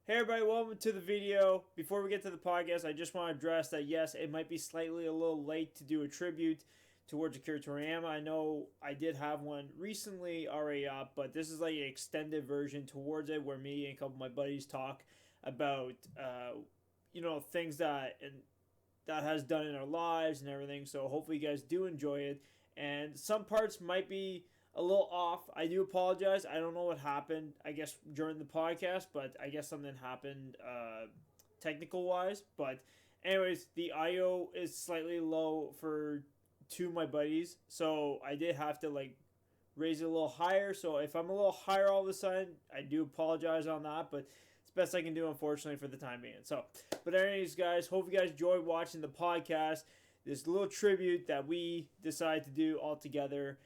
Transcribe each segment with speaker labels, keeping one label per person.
Speaker 1: Hey everybody, welcome to the video. Before we get to the podcast, I just want to address that yes, it might be slightly a little late to do a tribute towards Akira Toriyama. I know I did have one recently already up, but this is like an extended version towards it where me and a couple of my buddies talk about things that has done in our lives and everything. So hopefully you guys do enjoy it. And some parts might be a little off. I do apologize. I don't know what happened, I guess, during the podcast, but I guess something happened technical wise. But, anyways, the IO is slightly low for two of my buddies, so I did have to, raise it a little higher. So, if I'm a little higher all of a sudden, I do apologize on that, but it's best I can do, unfortunately, for the time being. So, but, anyways, guys, hope you guys enjoyed watching the podcast. This little tribute that we decided to do all together.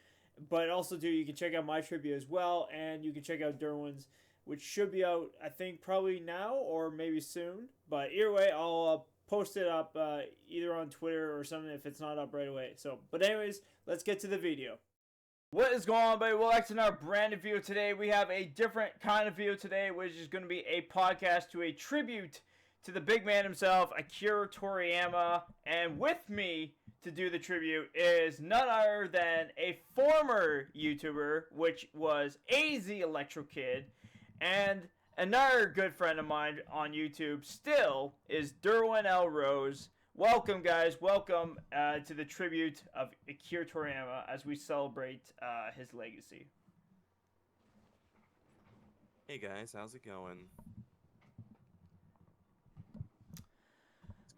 Speaker 1: But also, too, you can check out my tribute as well, and you can check out Derwin's, which should be out, I think, probably now or maybe soon. But either way, I'll post it up either on Twitter or something if it's not up right away. So, but anyways, let's get to the video. What is going on, everybody? Well, that's in our brand new video today. We have a different kind of video today, which is going to be a podcast to a tribute to the big man himself, Akira Toriyama. And with me to do the tribute is none other than a former YouTuber, which was AZ Electro Kid, and another good friend of mine on YouTube still is Derwin L. Rose. Welcome, guys. Welcome to the tribute of Akira Toriyama as we celebrate his legacy.
Speaker 2: Hey guys, how's it going?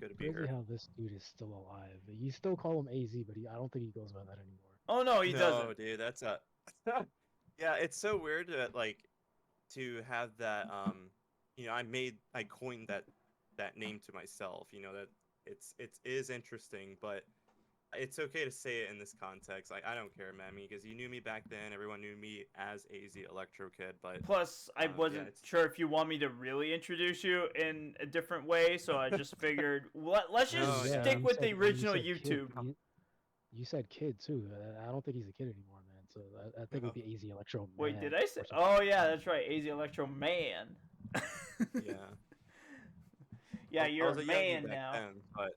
Speaker 2: Good to be
Speaker 3: Crazy
Speaker 2: here.
Speaker 3: how this dude is still alive. You still call him AZ, but I don't think he goes by that anymore.
Speaker 1: Oh no, he doesn't.
Speaker 2: No, dude, that's a yeah. It's so weird to have that. I coined that name to myself. You know that it is interesting, but it's okay to say it in this context. I don't care, man. Because you knew me back then. Everyone knew me as AZ Electro Kid. But
Speaker 1: plus, I wasn't sure if you want me to really introduce you in a different way, so I just figured let's just stick with the original YouTube.
Speaker 3: You said kid too. I don't think he's a kid anymore, man. So I think it would be AZ Electro Man.
Speaker 1: Wait, did I say? Oh yeah, that's right, AZ Electro Man.
Speaker 2: Yeah.
Speaker 1: Yeah, you're a man now.
Speaker 2: Then, but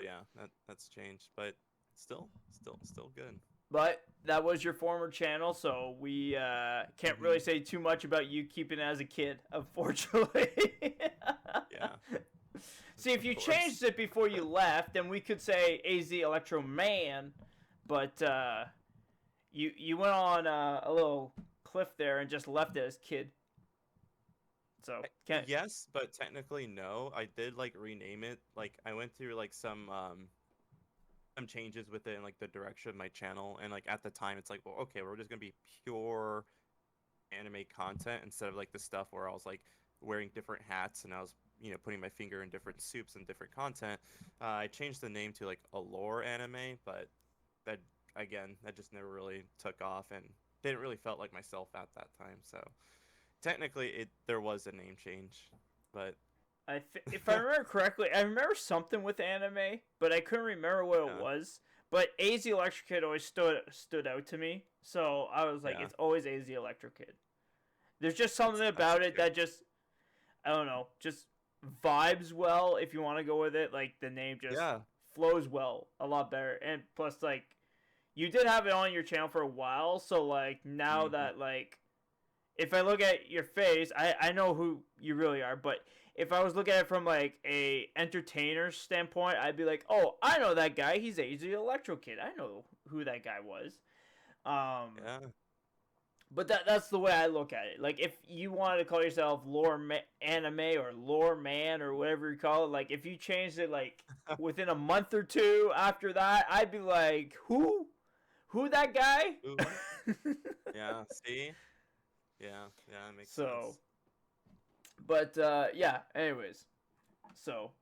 Speaker 2: yeah, that's changed. But still good.
Speaker 1: But that was your former channel, so we can't really say too much about you keeping it as a kid, unfortunately.
Speaker 2: Yeah.
Speaker 1: See, if you changed it before you left, then we could say AZ Electro Man, but you went on a little cliff there and just left it as kid. So
Speaker 2: yes, but technically no. I did rename it. I went through some changes within the direction of my channel, and at the time it's well, okay, we're just gonna be pure anime content instead of the stuff where I was wearing different hats and I was putting my finger in different soups and different content. I changed the name to Allure Anime, but that just never really took off and didn't really felt like myself at that time. So technically there was a name change, but
Speaker 1: if I remember correctly, I remember something with anime, but I couldn't remember what it was. But AZ Electro Kid always stood out to me, so I was like, it's always AZ Electro Kid. There's just something about it that just, I don't know, just vibes well. If you want to go with it, the name just flows well, a lot better. And plus, you did have it on your channel for a while, so now that if I look at your face, I know who you really are, but if I was looking at it from a entertainer standpoint, I'd be like, oh, I know that guy. He's AZ Electro Kid. I know who that guy was.
Speaker 2: Yeah.
Speaker 1: But that's the way I look at it. If you wanted to call yourself Anime or Lore Man or whatever you call it, if you changed it within a month or two after that, I'd be like, who? Who that guy?
Speaker 2: Yeah. See. Yeah, it makes
Speaker 1: sense. But anyways. So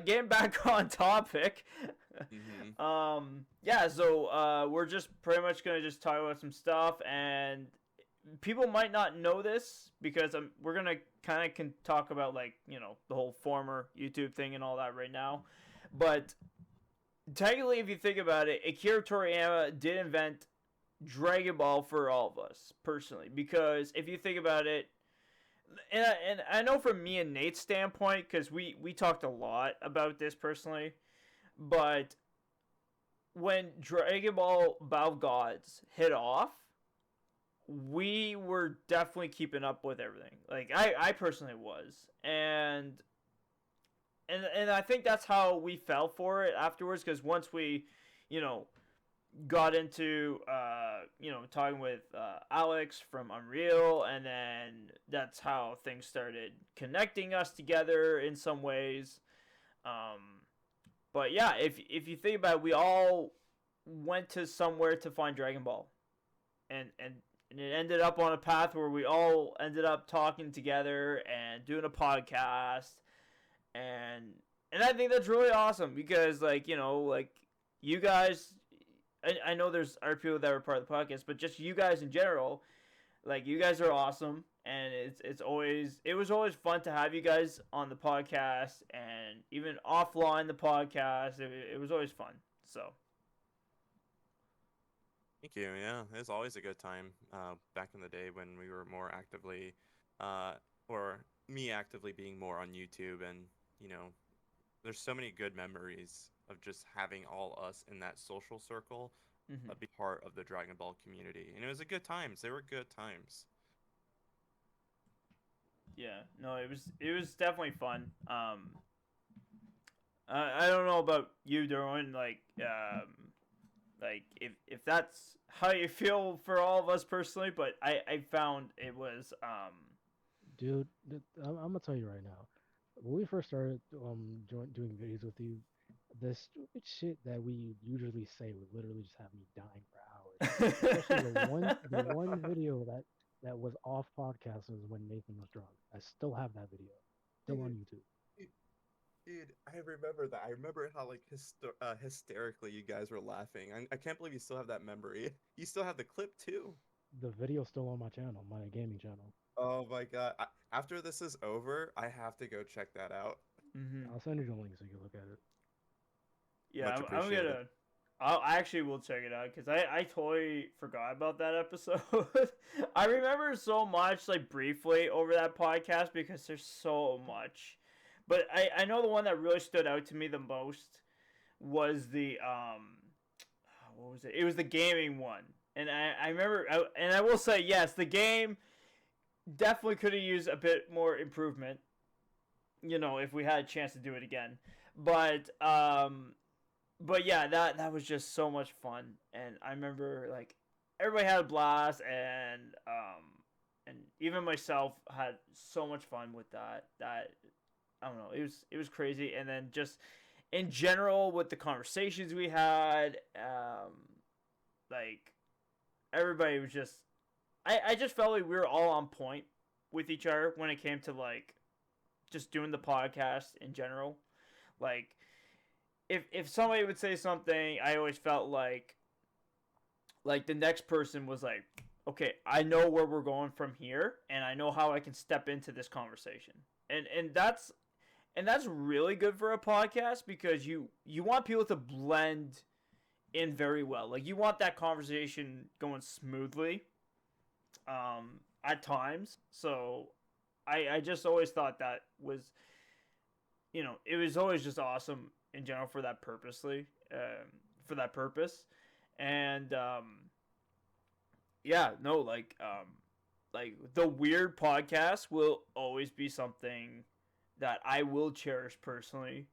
Speaker 1: getting back on topic. We're just pretty much gonna just talk about some stuff, and people might not know this because we're gonna kind of talk about the whole former YouTube thing and all that right now, but technically, if you think about it, Akira Toriyama did invent Dragon Ball for all of us, personally. Because if you think about it, and I know from me and Nate's standpoint, because we talked a lot about this personally, but when Dragon Ball Battle Gods hit off, we were definitely keeping up with everything. Like I personally was, and I think that's how we fell for it afterwards. Because once we, you know, got into talking with Alex from Unreal, and then that's how things started connecting us together in some ways. But yeah, if you think about it, we all went to somewhere to find Dragon Ball, and it ended up on a path where we all ended up talking together and doing a podcast, and I think that's really awesome because like you guys. I know there's other people that were part of the podcast, but just you guys in general, like you guys are awesome, and it was always fun to have you guys on the podcast, and even offline the podcast, it was always fun. So.
Speaker 2: Thank you. Yeah, it was always a good time back in the day when we were more actively, or me actively being more on YouTube, and there's so many good memories of just having all us in that social circle be part of the Dragon Ball community, and it was a good times. They were good times.
Speaker 1: Yeah, no, it was definitely fun. I don't know about you, Derwin, like if that's how you feel for all of us personally, but I found it was
Speaker 3: Dude, I'm gonna tell you right now. When we first started doing videos with you, the stupid shit that we usually say would literally just have me dying for hours. Especially the one video that was off podcast was when Nathan was drunk. I still have that video, still on YouTube.
Speaker 2: Dude, I remember that. I remember how like hysterically you guys were laughing. I can't believe you still have that memory. You still have the clip too.
Speaker 3: The video's still on my channel, my gaming channel.
Speaker 2: Oh my god! After this is over, I have to go check that out.
Speaker 3: I'll send you the link so you can look at it.
Speaker 1: Yeah,
Speaker 2: Much
Speaker 1: I'm
Speaker 2: appreciated.
Speaker 1: gonna. I actually will check it out because I totally forgot about that episode. I remember so much like briefly over that podcast because there's so much. But I know the one that really stood out to me the most was the what was it? It was the gaming one, and I remember, and I will say yes, the game definitely could have used a bit more improvement. If we had a chance to do it again, but yeah, that was just so much fun, and I remember like everybody had a blast, and even myself had so much fun with that. I don't know. It was crazy, and then just in general with the conversations we had, like everybody was just. I just felt like we were all on point with each other when it came to like just doing the podcast in general. Like if somebody would say something, I always felt like the next person was like, okay, I know where we're going from here, and I know how I can step into this conversation, and that's really good for a podcast because you want people to blend in very well. Like you want that conversation going smoothly at times. So I just always thought that was it was always just awesome in general for that purpose. And yeah, no, like the weird podcast will always be something that I will cherish personally.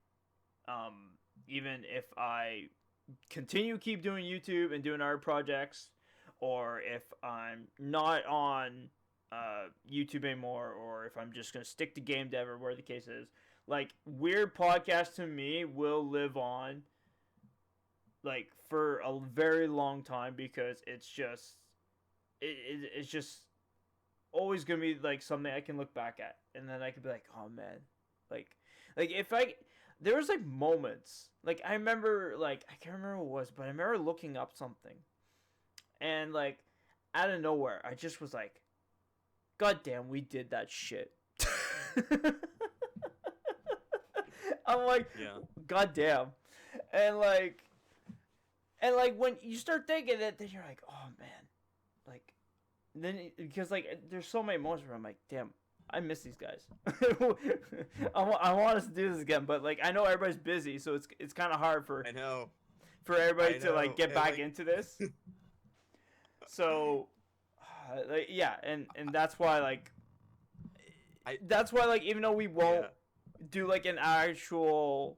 Speaker 1: Even if I keep doing YouTube and doing art projects, or if I'm not on YouTube anymore, or if I'm just gonna stick to game dev or where the case is, like weird podcast to me will live on like for a very long time because it's just it's just always gonna be like something I can look back at, and then I can be like, oh man, like if there was like moments, like I remember, like I can't remember what it was, but I remember looking up something, and like out of nowhere I just was like, god damn, we did that shit. I'm like,
Speaker 2: Yeah.
Speaker 1: god damn. And like when you start thinking it, then you're like, oh man, like then because like there's so many moments where I'm like, damn, I miss these guys. I want us to do this again, but like I know everybody's busy, so it's kind of hard for
Speaker 2: I know.
Speaker 1: everybody to like get
Speaker 2: and,
Speaker 1: back
Speaker 2: like,
Speaker 1: into this. So, like, yeah, and that's why like even though we won't do like an actual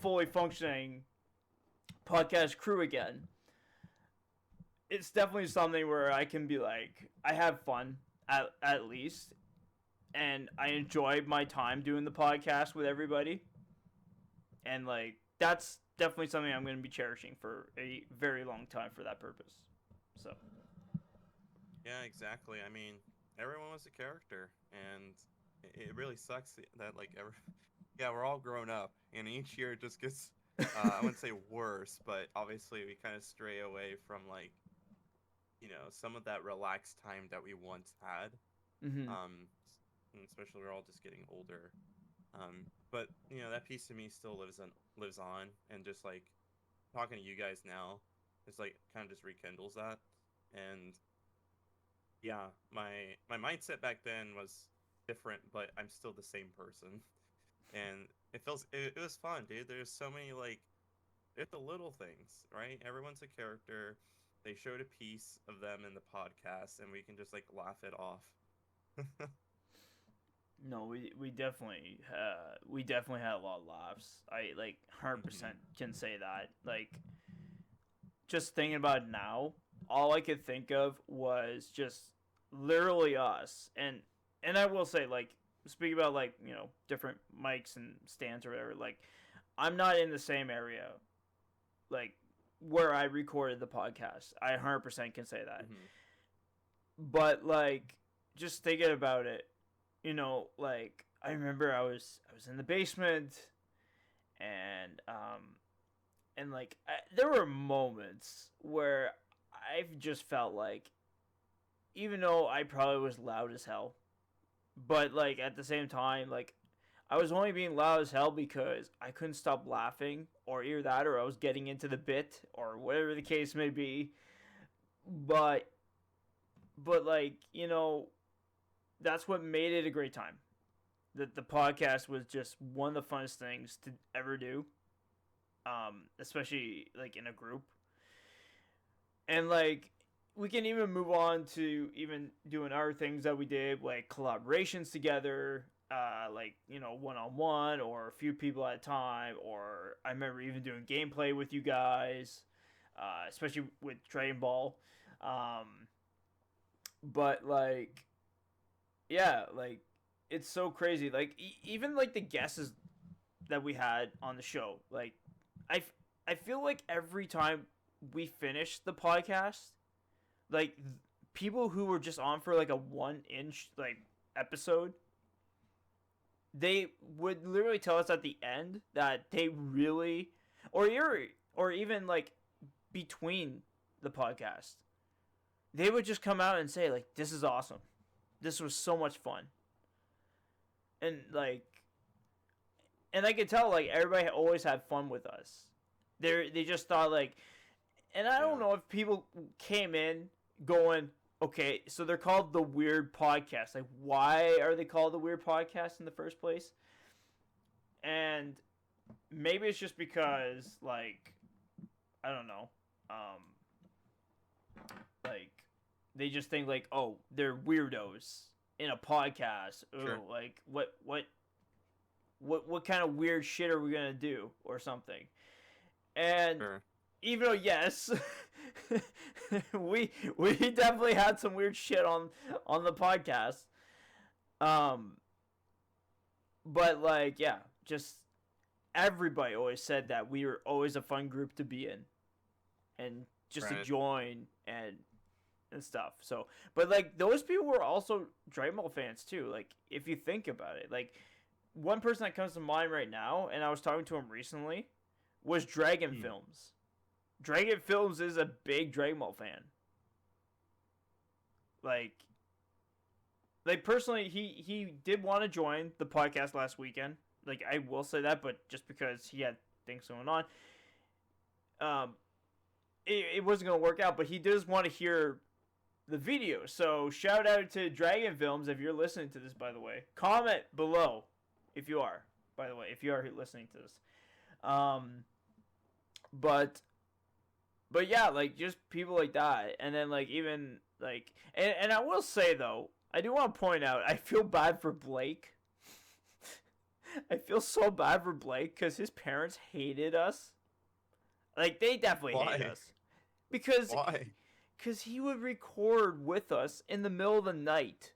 Speaker 1: fully functioning podcast crew again, it's definitely something where I can be like I have fun at least, and I enjoy my time doing the podcast with everybody, and like that's definitely something I'm going to be cherishing for a very long time for that purpose. So
Speaker 2: Yeah, exactly. I mean, everyone was a character, and it really sucks that like yeah, we're all grown up, and each year it just gets I wouldn't say worse, but obviously we kind of stray away from like some of that relaxed time that we once had.
Speaker 1: mm-hmm.
Speaker 2: And especially we're all just getting older. But that piece of me still lives on, and just like talking to you guys now, it's like kind of just rekindles that. And yeah, my mindset back then was different, but I'm still the same person, and it was fun, dude. There's so many like there's the little things, right? Everyone's a character. They showed a piece of them in the podcast, and we can just like laugh it off.
Speaker 1: No, we definitely had a lot of laughs. I like 100% can say that. Like just thinking about it now, all I could think of was just literally us. And I will say, like, speaking about like different mics and stands or whatever, like I'm not in the same area like where I recorded the podcast. I 100% can say that. But like just thinking about it, like I remember I was in the basement, and like there were moments where I've just felt like, even though I probably was loud as hell, but like at the same time, like I was only being loud as hell because I couldn't stop laughing, or either that, or I was getting into the bit, or whatever the case may be. But like that's what made it a great time. The podcast was just one of the funnest things to ever do, especially like in a group. And like we can even move on to even doing other things that we did, like collaborations together, like one-on-one or a few people at a time. Or I remember even doing gameplay with you guys, especially with Dragon Ball. But like, yeah, like it's so crazy. Like even like the guesses that we had on the show, like I feel like every time we finish the podcast, like people who were just on for like a 1 inch like episode, they would literally tell us at the end that they really, or even like between the podcast, they would just come out and say like, this is awesome, this was so much fun. And like, and I could tell like everybody always had fun with us. They just thought like, and I don't know if people came in going, okay, so they're called the Weird Podcast. Like, why are they called the Weird Podcast in the first place? And maybe it's just because, like, I don't know, like they just think like, oh, they're weirdos in a podcast. Sure. Ooh, like what kind of weird shit are we gonna do or something? And sure. Even though yes, we definitely had some weird shit on the podcast. But like, yeah, just everybody always said that we were always a fun group to be in, and just to join and stuff. So, but like those people were also Dragon Ball fans too. Like if you think about it, like one person that comes to mind right now, and I was talking to him recently, was Dragon Films. Dragon Films is a big Dragon Ball fan. Like personally, he did want to join the podcast last weekend. Like I will say that, but just because he had things going on, it wasn't gonna work out. But he does want to hear the video. So shout out to Dragon Films if you're listening to this, by the way. Comment below if you are, by the way, if you are listening to this. But yeah, like just people like that, and then like even like, and I will say though, I do want to point out, I feel bad for Blake. I feel so bad for Blake because his parents hated us. Like they definitely hate us because
Speaker 2: Why?
Speaker 1: because he would record with us in the middle of the night,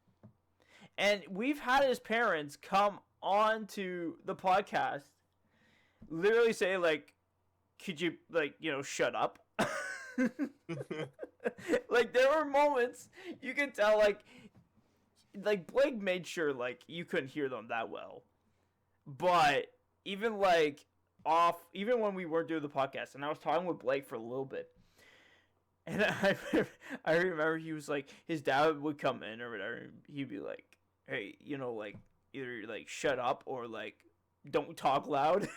Speaker 1: and we've had his parents come on to the podcast, literally say like, "Could you like shut up?" Like there were moments you could tell like Blake made sure like you couldn't hear them that well, but even like even when we weren't doing the podcast and I was talking with Blake for a little bit, and I remember he was like, his dad would come in or whatever, he'd be like, hey, like either like shut up or like don't talk loud.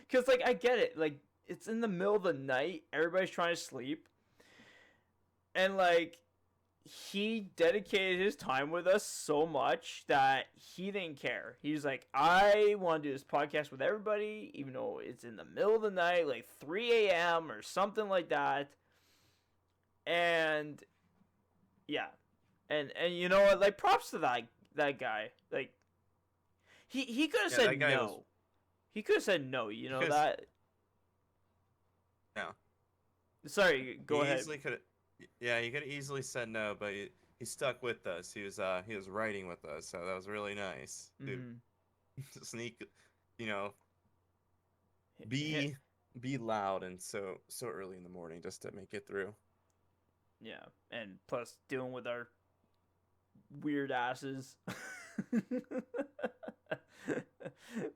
Speaker 1: Because like I get it, like it's in the middle of the night, everybody's trying to sleep, and like he dedicated his time with us so much that he didn't care. He was like, I want to do this podcast with everybody, even though it's in the middle of the night, like 3 a.m. or something like that. And yeah, and you know what? Like props to that guy. Like he could have said no.
Speaker 2: Was...
Speaker 1: He could have said no. You know that.
Speaker 2: No.
Speaker 1: Sorry. Go ahead.
Speaker 2: Yeah, he could have easily said no, but he stuck with us. He was writing with us, so that was really nice. Dude, sneak, be loud and so early in the morning just to make it through.
Speaker 1: Yeah, and plus dealing with our weird asses.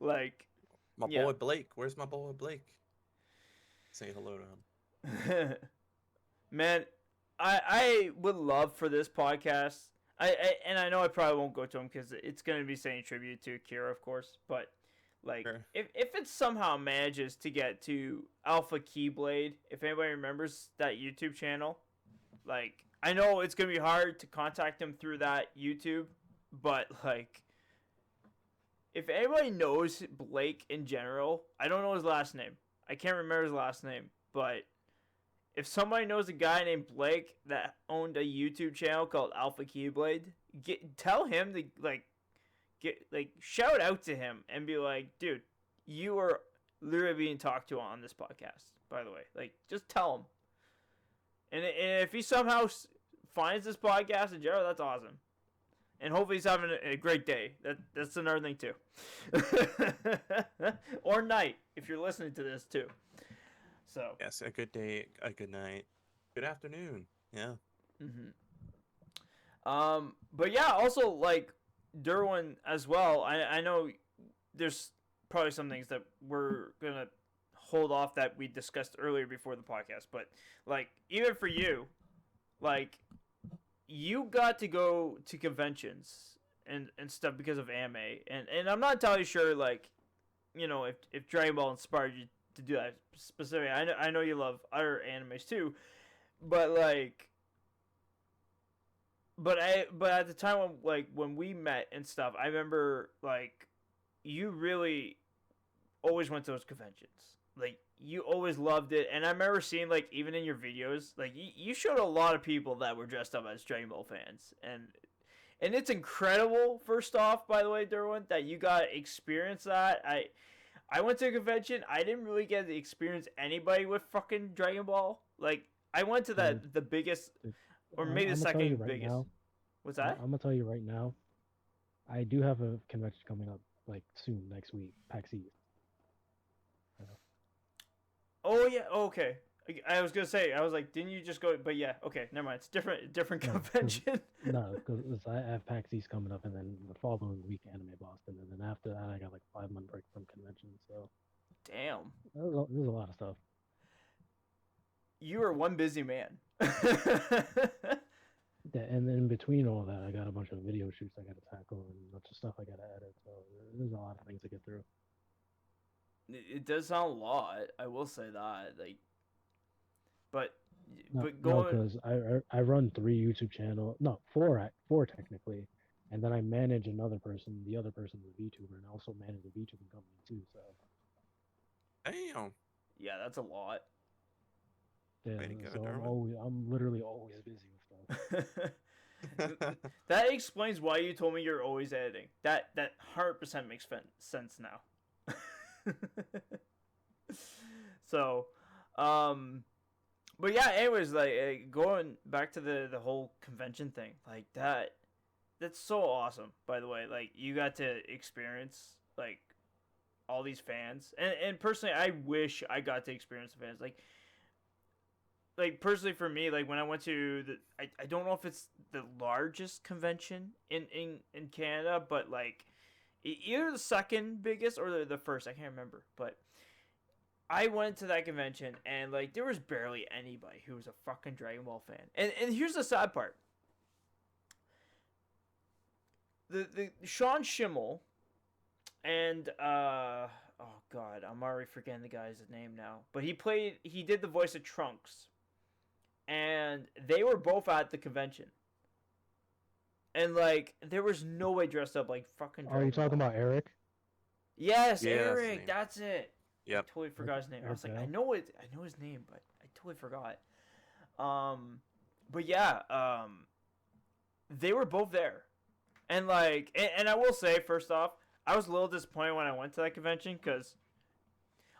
Speaker 1: Like
Speaker 2: my boy Blake. Where's my boy Blake? Say hello to him.
Speaker 1: Man, I would love for this podcast. And I know I probably won't go to him because it's going to be saying tribute to Akira, of course. But like, sure. if it somehow manages to get to Alpha Keyblade, if anybody remembers that YouTube channel, like I know it's going to be hard to contact him through that YouTube, but like, if anybody knows Blake in general, I don't know his last name. I can't remember his last name, but if somebody knows a guy named Blake that owned a YouTube channel called Alpha Keyblade, tell him to shout out to him and be like, dude, you are literally being talked to on this podcast, by the way. Like, just tell him. And if he somehow finds this podcast in general, that's awesome. And hopefully he's having a great day. That's another thing too. Or night, if you're listening to this too. So
Speaker 2: yes, a good day, a good night, good afternoon. Yeah.
Speaker 1: But yeah, also like Derwin as well. I know there's probably some things that we're gonna hold off that we discussed earlier before the podcast, but like even for you, like you got to go to conventions and stuff because of anime, and I'm not entirely sure like if Dragon Ball inspired you to do that specifically. I know you love other animes too, but like, but at the time when we met and stuff, I remember like you really always went to those conventions. Like you always loved it, and I remember seeing like even in your videos, like you showed a lot of people that were dressed up as Dragon Ball fans, and it's incredible. First off, by the way, Derwin, that you got to experience that. I went to a convention. I didn't really get to experience anybody with fucking Dragon Ball. Like I went to the biggest, or maybe the second biggest. Now, what's that?
Speaker 3: I'm gonna tell you right now. I do have a convention coming up like soon next week, PAX East.
Speaker 1: Oh yeah, okay. I was gonna say, I was like, didn't you just go? But yeah, okay, never mind. It's different convention.
Speaker 3: No, because I have PAX East coming up, and then the following week, Anime Boston, and then after that, I got like 5-month break from convention. So,
Speaker 1: damn,
Speaker 3: there's a lot of stuff.
Speaker 1: You are one busy man.
Speaker 3: Yeah, and in between all that, I got a bunch of video shoots I got to tackle and a bunch of stuff I got to edit. So there's a lot of things to get through.
Speaker 1: It does sound a lot. I will say that, like, but
Speaker 3: No,
Speaker 1: But
Speaker 3: no,
Speaker 1: going,
Speaker 3: because I run 3 YouTube channel, no, four technically, and then I manage another person. The other person's a VTuber, and I also manage a VTubing company too. So
Speaker 2: Damn.
Speaker 1: yeah, that's a lot.
Speaker 3: yeah,
Speaker 2: Way to go,
Speaker 3: so
Speaker 2: Derwin.
Speaker 3: I'm literally always busy with stuff.
Speaker 1: That explains why you told me you're always editing. That 100% makes sense now. So, um, but yeah. Anyways, like going back to the whole convention thing, like that. That's so awesome. By the way, like you got to experience like all these fans, and personally, I wish I got to experience the fans. Like personally for me, like when I went to I don't know if it's the largest convention in Canada, but like either the second biggest or the first, I can't remember. But I went to that convention and like there was barely anybody who was a fucking Dragon Ball fan. And here's the sad part. The Sean Schimmel and oh god, I'm already forgetting the guy's name now. But he did the voice of Trunks. And they were both at the convention. And like there was no way dressed up like fucking
Speaker 3: Are you talking about Eric?
Speaker 1: Yes,
Speaker 2: Yeah, that's his
Speaker 1: Eric,
Speaker 2: name.
Speaker 1: that's it.
Speaker 2: Yep.
Speaker 1: I totally forgot his name. I was like,
Speaker 3: Okay.
Speaker 1: I know his name, but I totally forgot. But yeah, they were both there. And like and I will say first off, I was a little disappointed when I went to that convention cuz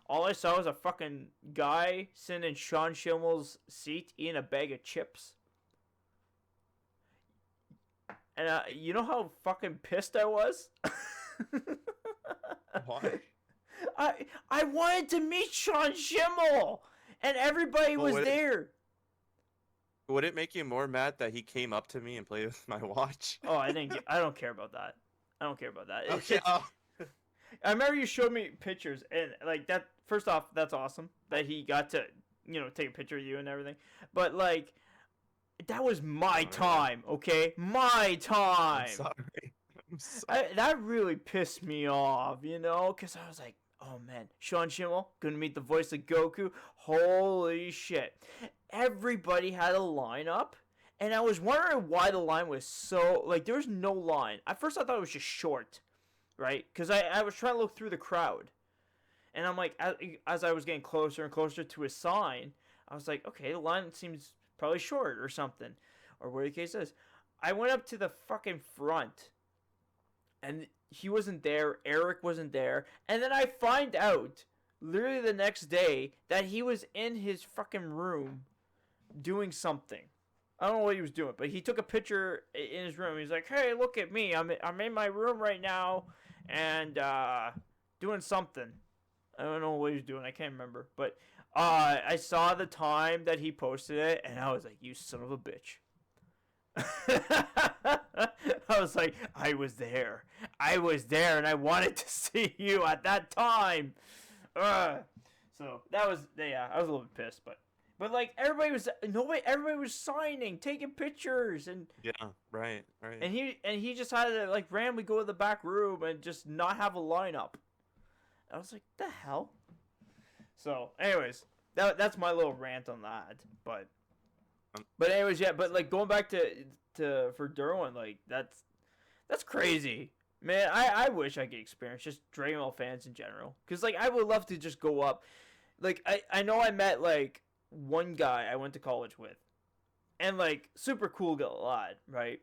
Speaker 1: all I saw was a fucking guy sitting in Sean Schimmel's seat eating a bag of chips. And you know how fucking pissed I was?
Speaker 2: Why?
Speaker 1: I wanted to meet Sean Schimmel, and everybody
Speaker 2: Well,
Speaker 1: was there.
Speaker 2: Would it make you more mad that he came up to me and played with my watch?
Speaker 1: Oh, I don't care about that. I don't care about that.
Speaker 2: Okay. Oh.
Speaker 1: I remember you showed me pictures, and like that. First off, that's awesome that he got to take a picture of you and everything. But like, that was my time, okay? My time.
Speaker 2: I'm sorry. I'm sorry.
Speaker 1: That really pissed me off, because I was like, oh man, Sean Schimmel gonna meet the voice of Goku. Holy shit! Everybody had a lineup, and I was wondering why the line was so like there was no line. At first, I thought it was just short, right? Because I was trying to look through the crowd. And I'm like, as I was getting closer and closer to his sign, I was like, okay, the line seems probably short or something. Or whatever the case is. I went up to the fucking front. And he wasn't there. Eric wasn't there. And then I find out, literally the next day, that he was in his fucking room doing something. I don't know what he was doing, but he took a picture in his room. He's like, hey, look at me. I'm in my room right now and doing something. I don't know what he was doing. I can't remember. But I saw the time that he posted it, and I was like, you son of a bitch. I was like, I was there, and I wanted to see you at that time. So that was, yeah, I was a little bit pissed, but like everybody was signing, taking pictures, and
Speaker 2: Yeah, right.
Speaker 1: and he just had to like randomly go to the back room and just not have a lineup. I was like, the hell. So, anyways, that's my little rant on that, but anyways, yeah, but like going back to for Derwin, like that's crazy, man. I wish I could experience just Dragon Ball fans in general, cause like I would love to just go up. Like I know I met like one guy I went to college with, and like super cool guy, right?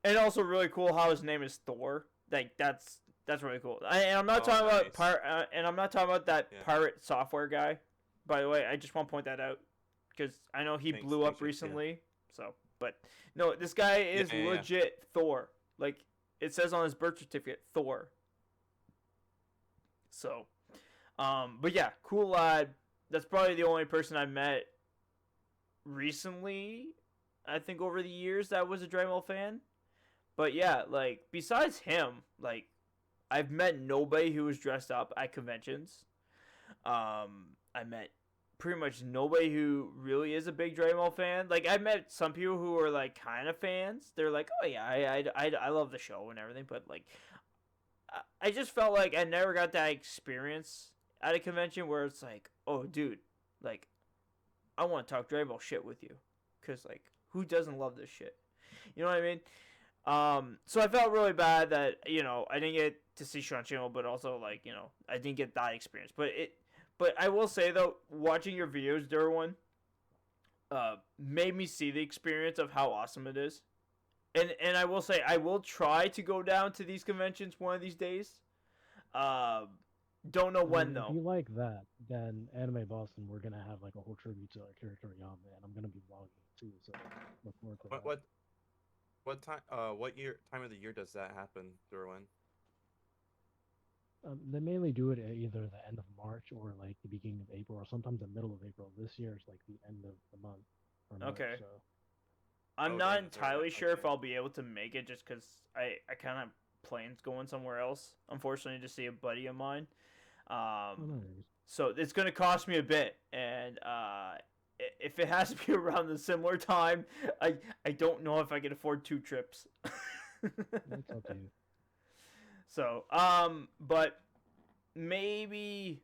Speaker 1: And also really cool how his name is Thor. Like that's really cool. And I'm not talking about and I'm not talking about that pirate software guy. By the way, I just want to point that out. Because I know he blew up recently, yeah. So, but no, this guy is legit Thor. Like it says on his birth certificate, Thor. So, but yeah, cool lad. That's probably the only person I met recently. I think over the years that was a Dragon Ball fan. But yeah, like besides him, like I've met nobody who was dressed up at conventions. I met pretty much nobody who really is a big Dragon Ball fan. Like I met some people who are like kind of fans. They're like, oh yeah, I love the show and everything. But like, I just felt like I never got that experience at a convention where it's like, oh dude, like I want to talk Dragon Ball shit with you, cause like who doesn't love this shit? You know what I mean? So I felt really bad that I didn't get to see Sean Channel, but also like I didn't get that experience. But I will say though, watching your videos, Derwin, made me see the experience of how awesome it is. And I will say I will try to go down to these conventions one of these days. Don't know when though.
Speaker 3: If you like that, then Anime Boston, we're gonna have like a whole tribute to Akira Toriyama, and I'm gonna be vlogging too. So look forward to that.
Speaker 2: What time? What time of the year does that happen, Derwin?
Speaker 3: They mainly do it at either the end of March or like the beginning of April, or sometimes the middle of April. This year is like the end of the month. Or March,
Speaker 1: Okay.
Speaker 3: So.
Speaker 1: I'm
Speaker 2: Oh,
Speaker 1: not
Speaker 2: damn, it's already-
Speaker 1: entirely sure if
Speaker 2: okay.
Speaker 1: I'll be able to make it just because I kind of plans going somewhere else, unfortunately, to see a buddy of mine.
Speaker 3: Oh, no worries.
Speaker 1: So it's going to cost me a bit. And if it has to be around the similar time, I don't know if I can afford 2 trips.
Speaker 3: It's up to you.
Speaker 1: So, but maybe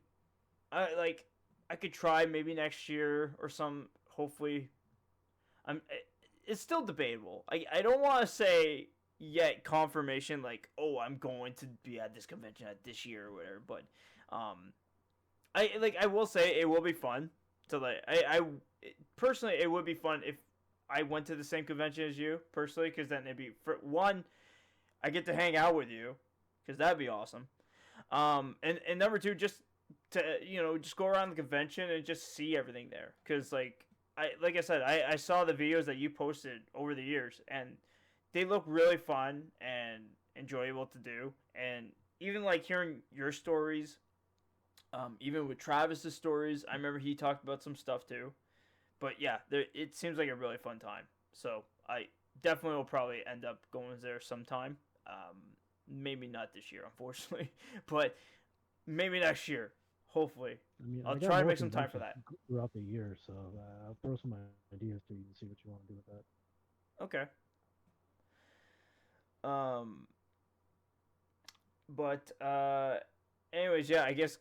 Speaker 1: I could try maybe next year or some. Hopefully, it's still debatable. I don't want to say yet confirmation like, oh, I'm going to be at this convention at this year or whatever. But I will say it will be fun to personally it would be fun if I went to the same convention as you personally, because then it'd be for one, I get to hang out with you, because that'd be awesome. And number 2, just to just go around the convention and just see everything there, because like I said, I saw the videos that you posted over the years, and they look really fun and enjoyable to do. And even like hearing your stories, even with Travis's stories, I remember he talked about some stuff too. But yeah, it seems like a really fun time. So I definitely will probably end up going there sometime. Maybe not this year, unfortunately, but maybe next year, hopefully.
Speaker 3: I mean,
Speaker 1: I'll
Speaker 3: I got
Speaker 1: try to
Speaker 3: more
Speaker 1: make some time for that.
Speaker 3: conventions throughout the year, so I'll throw some ideas to you and see what you want to do with that.
Speaker 1: Okay. But anyways, yeah, I guess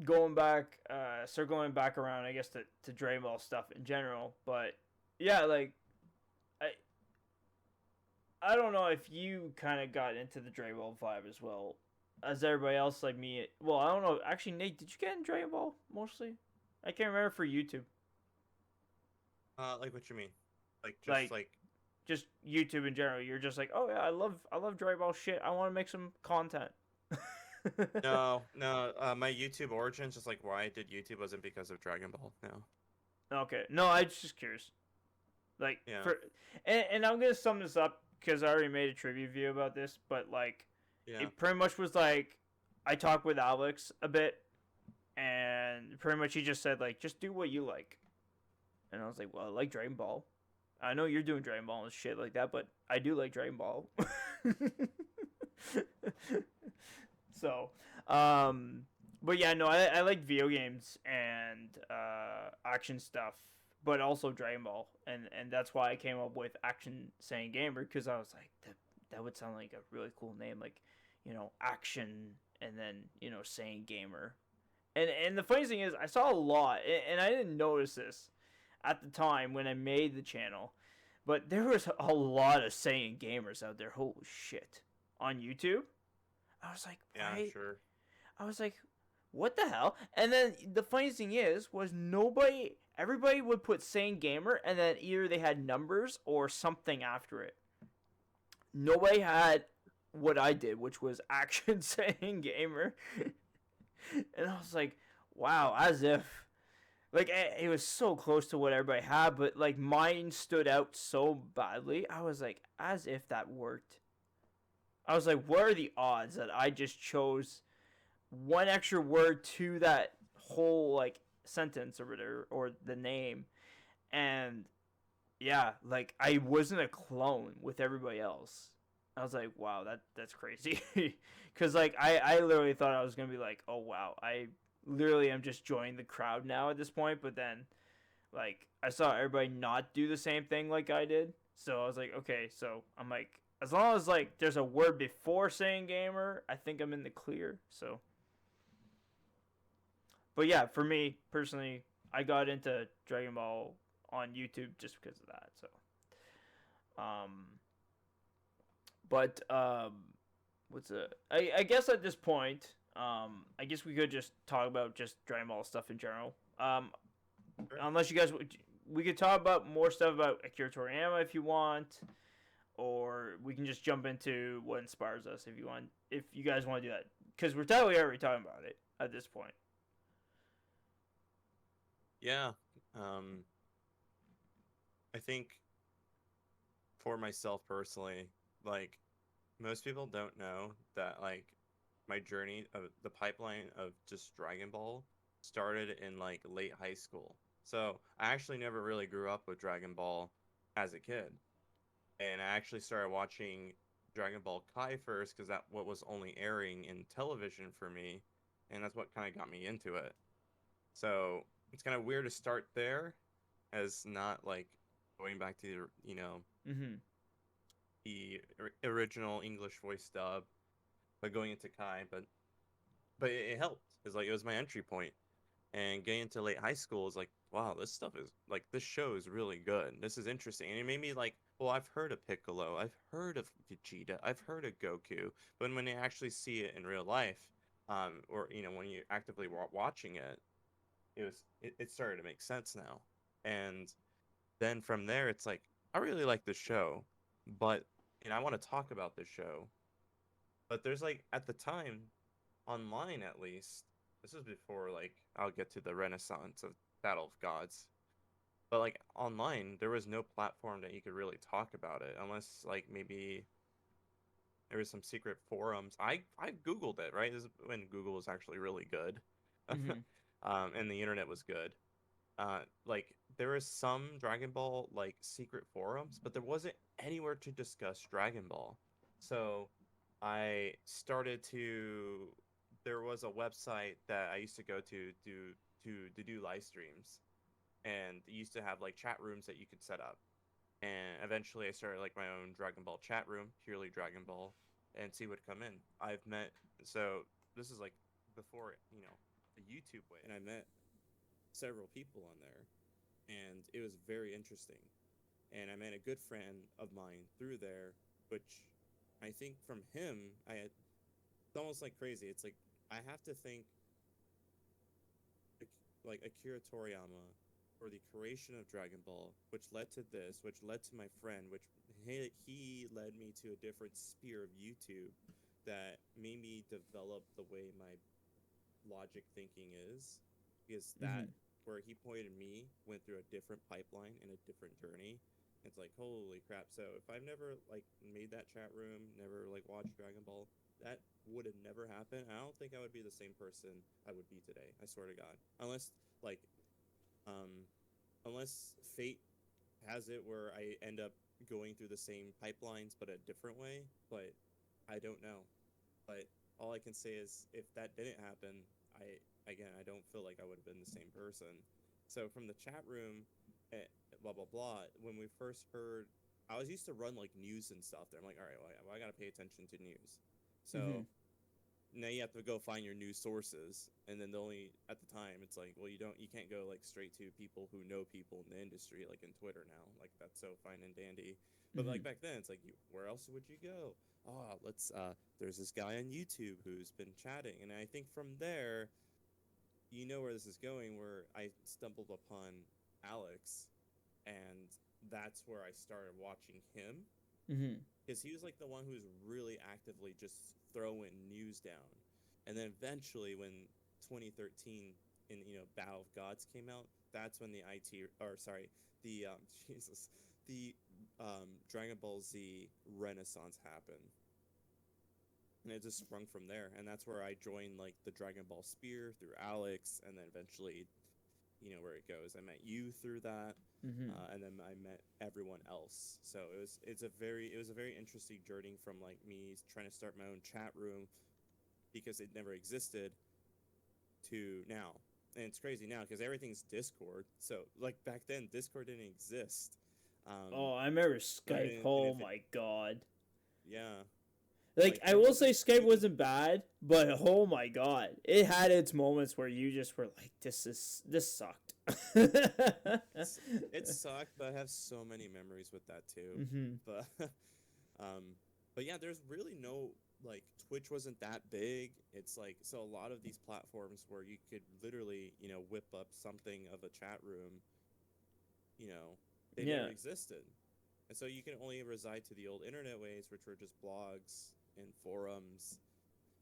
Speaker 1: going back, circling back around, I guess to Dragon Ball stuff in general. But yeah, like I don't know if you kind of got into the Dragon Ball vibe as well as everybody else, like me. Well, I don't know. Actually, Nate, did you get in Dragon Ball mostly? I can't remember for YouTube.
Speaker 2: Like what you mean? Like
Speaker 1: Just YouTube in general. You're just like, oh yeah, I love Dragon Ball shit. I want to make some content.
Speaker 2: no. My YouTube origins, just like why I did YouTube, wasn't because of Dragon Ball. No.
Speaker 1: Okay. No, I was just curious. Like,
Speaker 2: Yeah.
Speaker 1: and I'm gonna sum this up because I already made a trivia video about this, but like,
Speaker 2: Yeah.
Speaker 1: it pretty much was like, I talked with Alex a bit, and pretty much he just said like, just do what you like, and I was like, well, I like Dragon Ball. I know you're doing Dragon Ball and shit like that, but I do like Dragon Ball. So, but yeah, no, I like video games and action stuff, but also Dragon Ball, and that's why I came up with ActionSaiyanGamer, because I was like, that would sound like a really cool name, like, action and then Saiyan Gamer, and the funny thing is, I saw a lot, and I didn't notice this at the time when I made the channel, but there was a lot of Saiyan Gamers out there. Holy shit, on YouTube. I was like,
Speaker 2: Yeah,
Speaker 1: right?
Speaker 2: sure.
Speaker 1: I was like, what the hell? And then the funny thing was everybody would put Saiyan Gamer, and then either they had numbers or something after it. Nobody had what I did, which was ActionSaiyanGamer. And I was like, wow, as if, like, it was so close to what everybody had, but like mine stood out so badly. I was like, as if that worked. I was like, what are the odds that I just chose one extra word to that whole like sentence or whatever, or the name, and yeah, like I wasn't a clone with everybody else. I was like, wow, that's crazy. Because like I literally thought I was gonna be like, oh wow, I literally am just joining the crowd now at this point, but then like I saw everybody not do the same thing like I did, so I was like, okay, so I'm like, as long as like there's a word before saying gamer, I think I'm in the clear. So, but yeah, for me personally, I got into Dragon Ball on YouTube just because of that. So, um, but what's it? I guess at this point, I guess we could just talk about just Dragon Ball stuff in general.
Speaker 2: Sure.
Speaker 1: Unless you guys, we could talk about more stuff about Akira Toriyama if you want, or we can just jump into what inspires us if you want. If you guys want to do that, because we're totally already talking about it at this point.
Speaker 2: Yeah. I think for myself personally, like most people don't know that like my journey of the pipeline of just Dragon Ball started in like late high school. So I actually never really grew up with Dragon Ball as a kid. And I actually started watching Dragon Ball Kai first because that what was only airing in television for me, and that's what kind of got me into it. So it's kind of weird to start there, as not like going back to
Speaker 1: Mm-hmm.
Speaker 2: the original English voice dub, but going into Kai. But it helped because like it was my entry point, and getting into late high school is like, wow, this stuff is like this show is really good. This is interesting, and it made me like, well, I've heard of Piccolo, I've heard of Vegeta, I've heard of Goku, but when you actually see it in real life, or when you're actively watching it, it started to make sense now, and then from there, it's like I really like the show, but and I want to talk about the show, but there's like at the time online at least, this is before like I'll get to the renaissance of Battle of Gods, but like online there was no platform that you could really talk about it unless like maybe there was some secret forums. I googled it, right? This is when Google was actually really good.
Speaker 1: Mm-hmm.
Speaker 2: And the internet was good. Like there was some Dragon Ball like secret forums, but there wasn't anywhere to discuss Dragon Ball. So I started to there was a website that I used to go to do live streams, and it used to have like chat rooms that you could set up. And eventually I started like my own Dragon Ball chat room, purely Dragon Ball, and see what come in. I've met so this is like before, the YouTube way, and I met several people on there, and it was very interesting. And I met a good friend of mine through there, which I think from him, it's almost like crazy. It's like I have to think like Akira Toriyama or the creation of Dragon Ball, which led to this, which led to my friend, which he led me to a different sphere of YouTube that made me develop the way my logic thinking is, because
Speaker 1: Mm-hmm.
Speaker 2: that where he pointed me went through a different pipeline and a different journey. It's like holy crap. So if I've never like made that chat room, never like watched Dragon Ball, that would have never happened. I don't think I would be the same person I would be today. I swear to God. Like um unless fate has it where I end up going through the same pipelines but a different way, but I don't know. But all I can say is if that didn't happen, I don't feel like I would have been the same person. So from the chat room, blah blah blah. When we first heard, I was used to run like news and stuff there. I'm like, all right, well, I gotta pay attention to news.
Speaker 1: Mm-hmm.
Speaker 2: So now you have to go find your news sources, and then the only at the time it's like, well, you can't go like straight to people who know people in the industry like in Twitter now, like that's so fine and dandy. But
Speaker 1: Mm-hmm.
Speaker 2: like back then it's like where else would you go? Oh, let's there's this guy on YouTube who's been chatting, and I think from there where this is going, where I stumbled upon Alex, and that's where I started watching him,
Speaker 1: Mm-hmm.
Speaker 2: because he was like the one who was really actively just throwing news down. And then eventually, when 2013 in Battle of Gods came out, that's when the the Jesus, the Dragon Ball Z Renaissance happened, and it just sprung from there. And that's where I joined like the Dragon Ball Spear through Alex, and then eventually where it goes. I met you through that,
Speaker 1: Mm-hmm.
Speaker 2: and then I met everyone else. So it was a very interesting journey from like me trying to start my own chat room because it never existed to now. And it's crazy now because everything's Discord. So like back then, Discord didn't exist.
Speaker 1: Oh, I remember
Speaker 2: But
Speaker 1: Skype.
Speaker 2: and
Speaker 1: Oh
Speaker 2: if it
Speaker 1: my god.
Speaker 2: yeah,
Speaker 1: Like, I
Speaker 2: there
Speaker 1: will say
Speaker 2: wasn't
Speaker 1: Skype
Speaker 2: even
Speaker 1: wasn't bad, but oh my god, it had its moments where you just were like, this sucked.
Speaker 2: it sucked, but I have so many memories with that too.
Speaker 1: Mm-hmm.
Speaker 2: But but yeah, there's really no like Twitch wasn't that big. It's like so a lot of these platforms where you could literally, whip up something of a chat room, they
Speaker 1: Yeah.
Speaker 2: never existed. And so you can only reside to the old internet ways, which were just blogs and forums.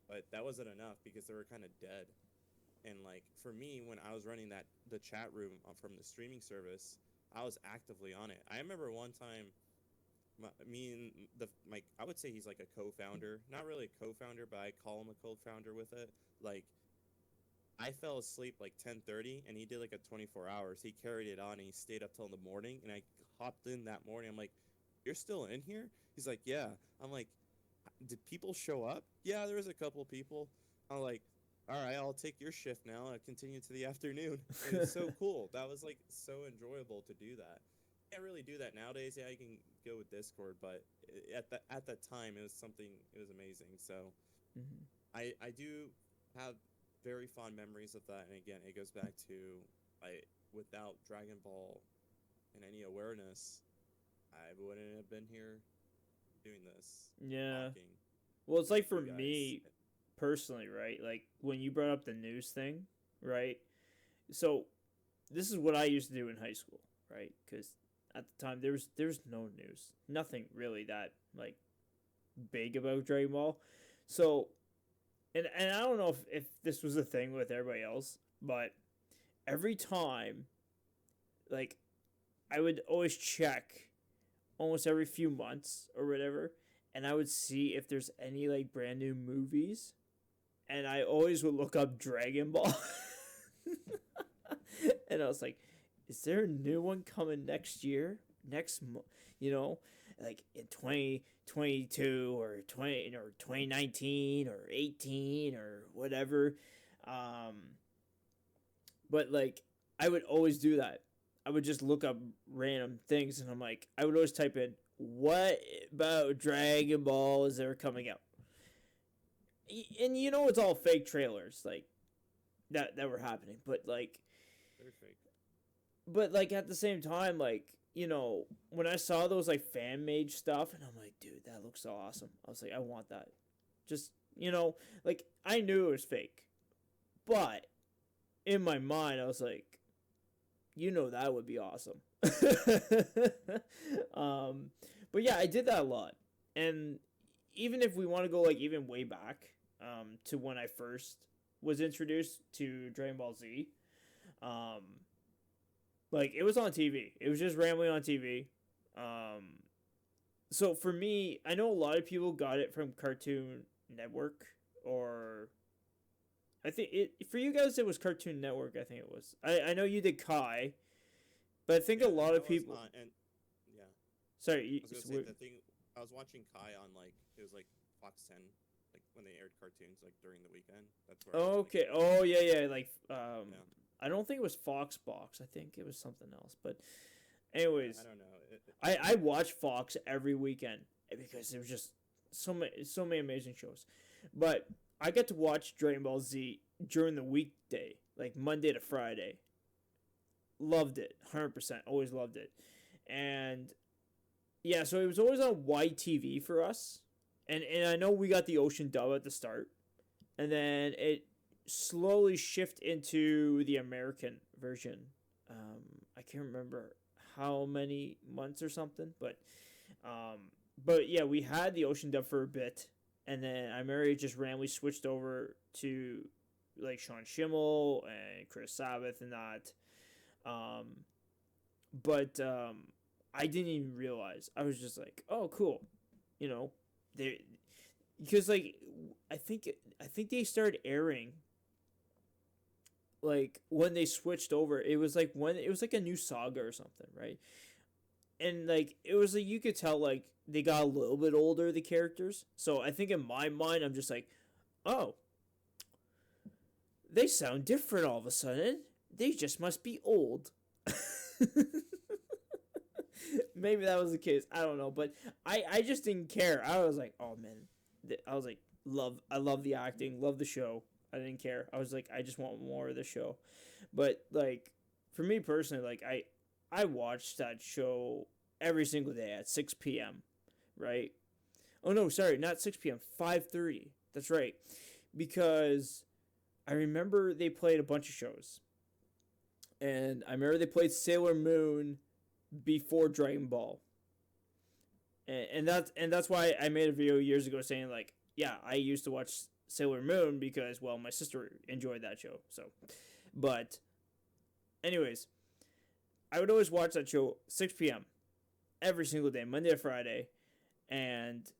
Speaker 2: But that wasn't enough because they were kind of dead. And like for me, when I was running the chat room from the streaming service, I was actively on it. I remember one time, me and I would say he's like a co-founder, not really a co-founder, but I call him a co-founder with it. Like I fell asleep like 10:30, and he did like a 24 hours. He carried it on, and he stayed up till in the morning. And I hopped in that morning. I'm like, "You're still in here?" He's like, "Yeah." I'm like, "Did people show up?" "Yeah, there was a couple people." I'm like, "All right, I'll take your shift now. I'll continue to the afternoon." And it's so cool. That was like so enjoyable to do that. Can't really do that nowadays. Yeah, you can go with Discord, but at that time, it was something. It was amazing. So,
Speaker 1: Mm-hmm.
Speaker 2: I do have very fond memories of that. And again, it goes back to without Dragon Ball and any awareness, I wouldn't have been here doing this.
Speaker 1: Yeah.
Speaker 2: Talking
Speaker 1: Well, it's like
Speaker 2: with
Speaker 1: for
Speaker 2: you guys.
Speaker 1: me personally, right? Like when you brought up the news thing, right? So this is what I used to do in high school, right? Because at the time there's no news, nothing really that like big about Dragon Ball. So and I don't know if this was a thing with everybody else, but every time, like, I would always check almost every few months or whatever, and I would see if there's any like brand new movies, and I always would look up Dragon Ball, and I was like, is there a new one coming next year? Next month, like in 2022 or 2019 or 18 or whatever. But like I would always do that. I would just look up random things, and I'm like, I would always type in, what about Dragon Ball is there coming out? And it's all fake trailers like that were happening, but like
Speaker 2: They're fake.
Speaker 1: but like at the same time, like, when I saw those like fan made stuff, and I'm like, dude, that looks so awesome. I was like, I want that. Just, like I knew it was fake, but in my mind I was like, that would be awesome. But yeah, I did that a lot. And even if we want to go like even way back, to when I first was introduced to Dragon Ball Z, like it was on TV. It was just randomly on TV. So for me, I know a lot of people got it from Cartoon Network, or I think for you guys it was Cartoon Network. I think it was. I know you did Kai, but I think a lot of people.
Speaker 2: And yeah,
Speaker 1: Sorry,
Speaker 2: I was gonna say the thing. I was watching Kai on it was like Fox 10, like when they aired cartoons like during the weekend. That's where.
Speaker 1: Oh, okay. Oh yeah. Like
Speaker 2: Yeah.
Speaker 1: I don't think it was Fox Box. I think it was something else. But anyways,
Speaker 2: I don't know.
Speaker 1: I watched Fox every weekend because there was just so many amazing shows. But I got to watch Dragon Ball Z during the weekday, like Monday to Friday. Loved it, 100%. Always loved it, and yeah, so it was always on YTV for us, and I know we got the Ocean dub at the start, and then it slowly shift into the American version. I can't remember how many months or something, but yeah, we had the Ocean dub for a bit, and then I remember it just randomly switched over to like Sean Schimmel and Chris Sabbath and that. But I didn't even realize. I was just like, oh, cool, they because like I think they started airing like when they switched over. It was like when it was like a new saga or something, right? And like it was like you could tell like they got a little bit older, the characters. So I think in my mind I'm just like, oh, they sound different all of a sudden. They just must be old. Maybe that was the case. I don't know, but I just didn't care. I was like, oh man, I was like, I love the acting, love the show. I didn't care. I was like, I just want more of the show. But like for me personally, like I watched that show every single day at 6 p.m. Right? Oh no, sorry, not 6 p.m. 5:30. That's right, because I remember they played a bunch of shows, and I remember they played Sailor Moon before Dragon Ball, and that's why I made a video years ago saying like, yeah, I used to watch Sailor Moon because well, my sister enjoyed that show. So, but anyways, I would always watch that show 6 p.m. every single day, Monday to Friday, and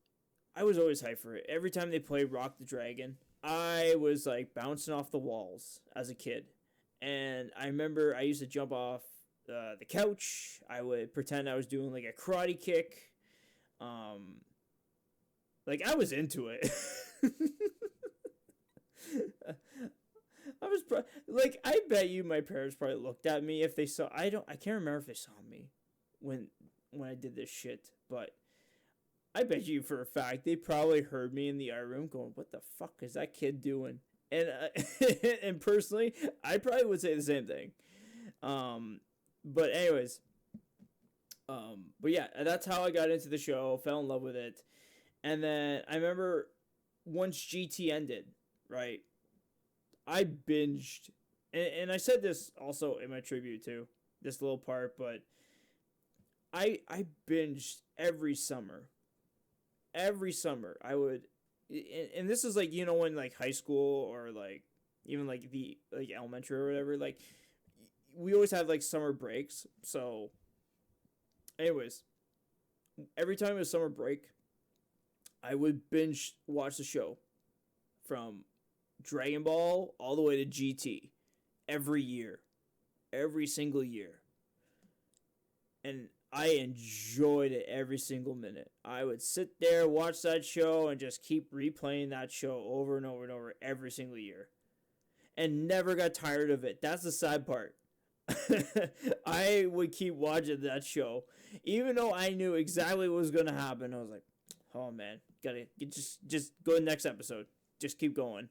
Speaker 1: I was always hyped for it. Every time they played Rock the Dragon, I was like bouncing off the walls as a kid. And I remember I used to jump off the couch. I would pretend I was doing like a karate kick. Like I was into it. I was like, I bet you my parents probably looked at me if they saw. I can't remember if they saw me when I did this shit, but I bet you for a fact they probably heard me in the art room going, "What the fuck is that kid doing?" And and personally, I probably would say the same thing. But anyways, but yeah, that's how I got into the show. Fell in love with it, and then I remember once GT ended, right? I binged, and I said this also in my tribute too, this little part, but I binged every summer. Every summer I would, and this is like, you know, when like high school or like even like the like elementary or whatever, like we always have like summer breaks. So anyways, every time it was summer break, I would binge watch the show from Dragon Ball all the way to GT every year, every single year. And I enjoyed it every single minute. I would sit there, watch that show, and just keep replaying that show over and over and over every single year. And never got tired of it. That's the sad part. I would keep watching that show. Even though I knew exactly what was going to happen, I was like, oh man, gotta just go to the next episode. Just keep going.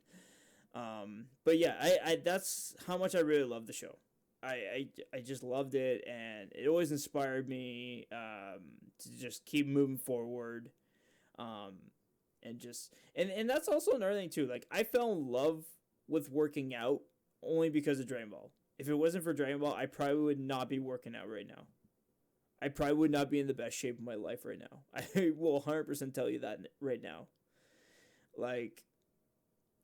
Speaker 1: But yeah, I that's how much I really love the show. I just loved it, and it always inspired me to just keep moving forward, and just and that's also another thing too. Like I fell in love with working out only because of Dragon Ball. If it wasn't for Dragon Ball, I probably would not be working out right now. I probably would not be in the best shape of my life right now. I will 100% tell you that right now. Like,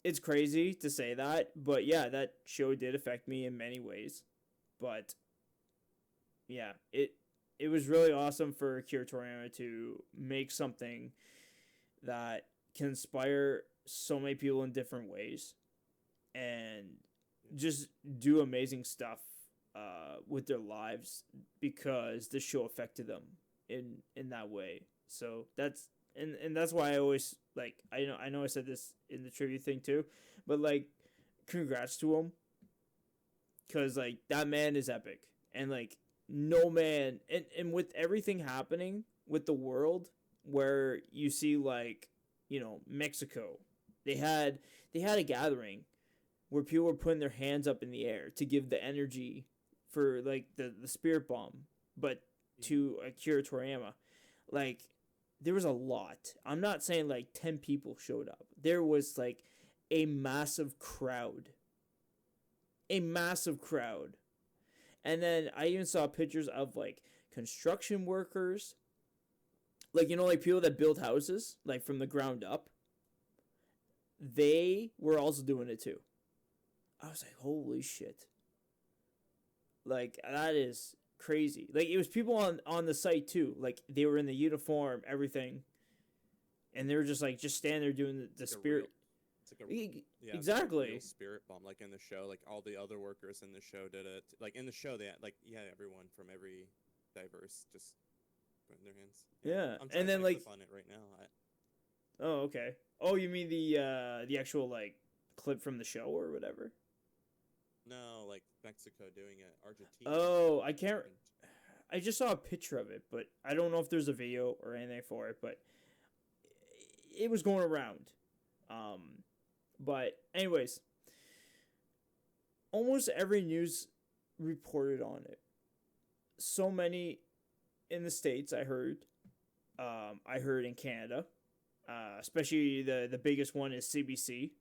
Speaker 1: it's crazy to say that, but yeah, that show did affect me in many ways. But yeah, it was really awesome for Akira Toriyama to make something that can inspire so many people in different ways and just do amazing stuff with their lives because the show affected them in that way. So that's and that's why I always like I know I said this in the trivia thing too, but like congrats to him. Cause like that man is epic, and like no man, and with everything happening with the world, where you see like, you know, Mexico, they had a gathering where people were putting their hands up in the air to give the energy for like the spirit bomb, but to Akira Toriyama, like there was a lot. I'm not saying like 10 people showed up. There was like a massive crowd. A massive crowd. And then I even saw pictures of like construction workers, like, you know, like people that build houses like from the ground up. They were also doing it too. I was like, holy shit. Like that is crazy. Like it was people on the site too. Like they were in the uniform, everything, and they were just like standing there doing the spirit.
Speaker 2: Yeah,
Speaker 1: exactly.
Speaker 2: Like a real spirit bomb, like in the show, like all the other workers in the show did it. Like in the show, they had, like everyone from every diverse just putting their hands.
Speaker 1: Yeah,
Speaker 2: I'm trying
Speaker 1: and then
Speaker 2: to
Speaker 1: like
Speaker 2: clip on it right now.
Speaker 1: Oh, okay. Oh, you mean the actual like clip from the show or whatever?
Speaker 2: No, like Mexico doing it, Argentina.
Speaker 1: Oh, I can't. I just saw a picture of it, but I don't know if there's a video or anything for it. But it was going around. But anyways, almost every news reported on it. So many in the States, I heard. I heard in Canada, especially the biggest one is CBC.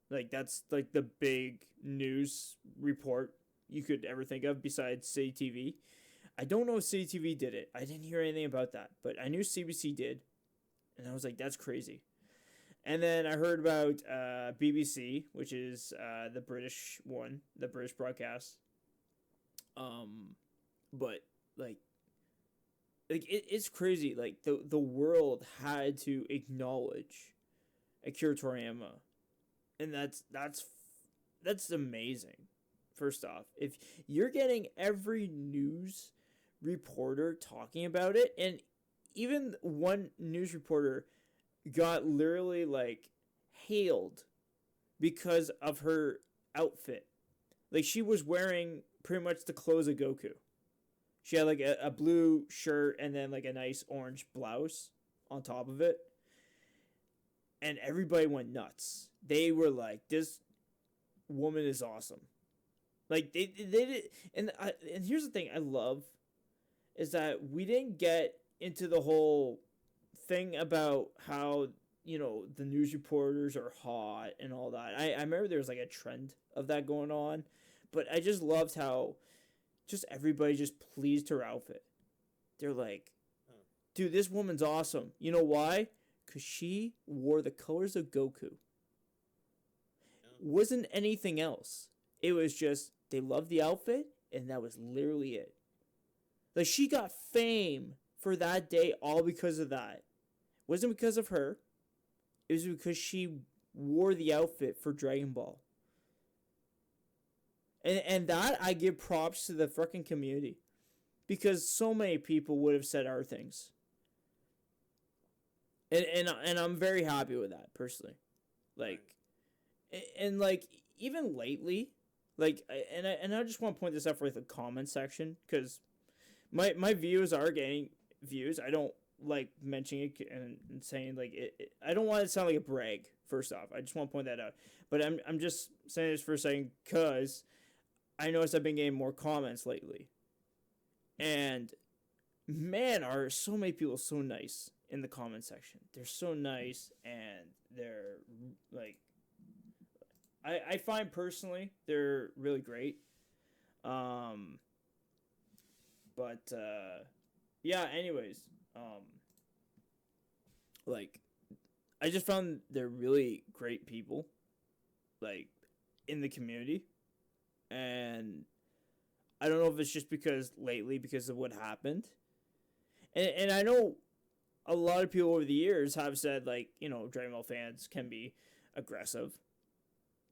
Speaker 1: Like that's like the big news report you could ever think of besides City TV. I don't know if City TV did it. I didn't hear anything about that, but I knew CBC did, and I was like, that's crazy. And then I heard about BBC, which is the British one, the British broadcast. But it's crazy. Like the world had to acknowledge Akira Toriyama, and that's amazing. First off, if you're getting every news reporter talking about it, and even one news reporter got literally like hailed because of her outfit. Like she was wearing pretty much the clothes of Goku. She had like a blue shirt and then like a nice orange blouse on top of it. And everybody went nuts. They were like, this woman is awesome. Like they did, and here's the thing I love is that we didn't get into the whole thing about how, you know, the news reporters are hot and all that. I remember there was like a trend of that going on, but I just loved how just everybody just pleased her outfit. They're like, dude, this woman's awesome. You know why? Because she wore the colors of Goku. Wasn't anything else. It was just, they loved the outfit, and that was literally it. Like, she got fame for that day all because of that. It wasn't because of her. It was because she wore the outfit for Dragon Ball. And that, I give props to the fucking community. Because so many people would have said our things. And I'm very happy with that, personally. Like, and like, even lately, like, and I just want to point this out for like, the comment section, because my views are getting views. I don't like mentioning it and saying like it. I don't want it to sound like a brag. First off, I just want to point that out. But I'm just saying this for a second because I noticed I've been getting more comments lately, and man, are so many people so nice in the comment section. They're so nice, and they're like, I find personally they're really great. But yeah, anyways, like, I just found they're really great people, like, in the community. And I don't know if it's just because of what happened. And I know a lot of people over the years have said, like, you know, Dragon Ball fans can be aggressive.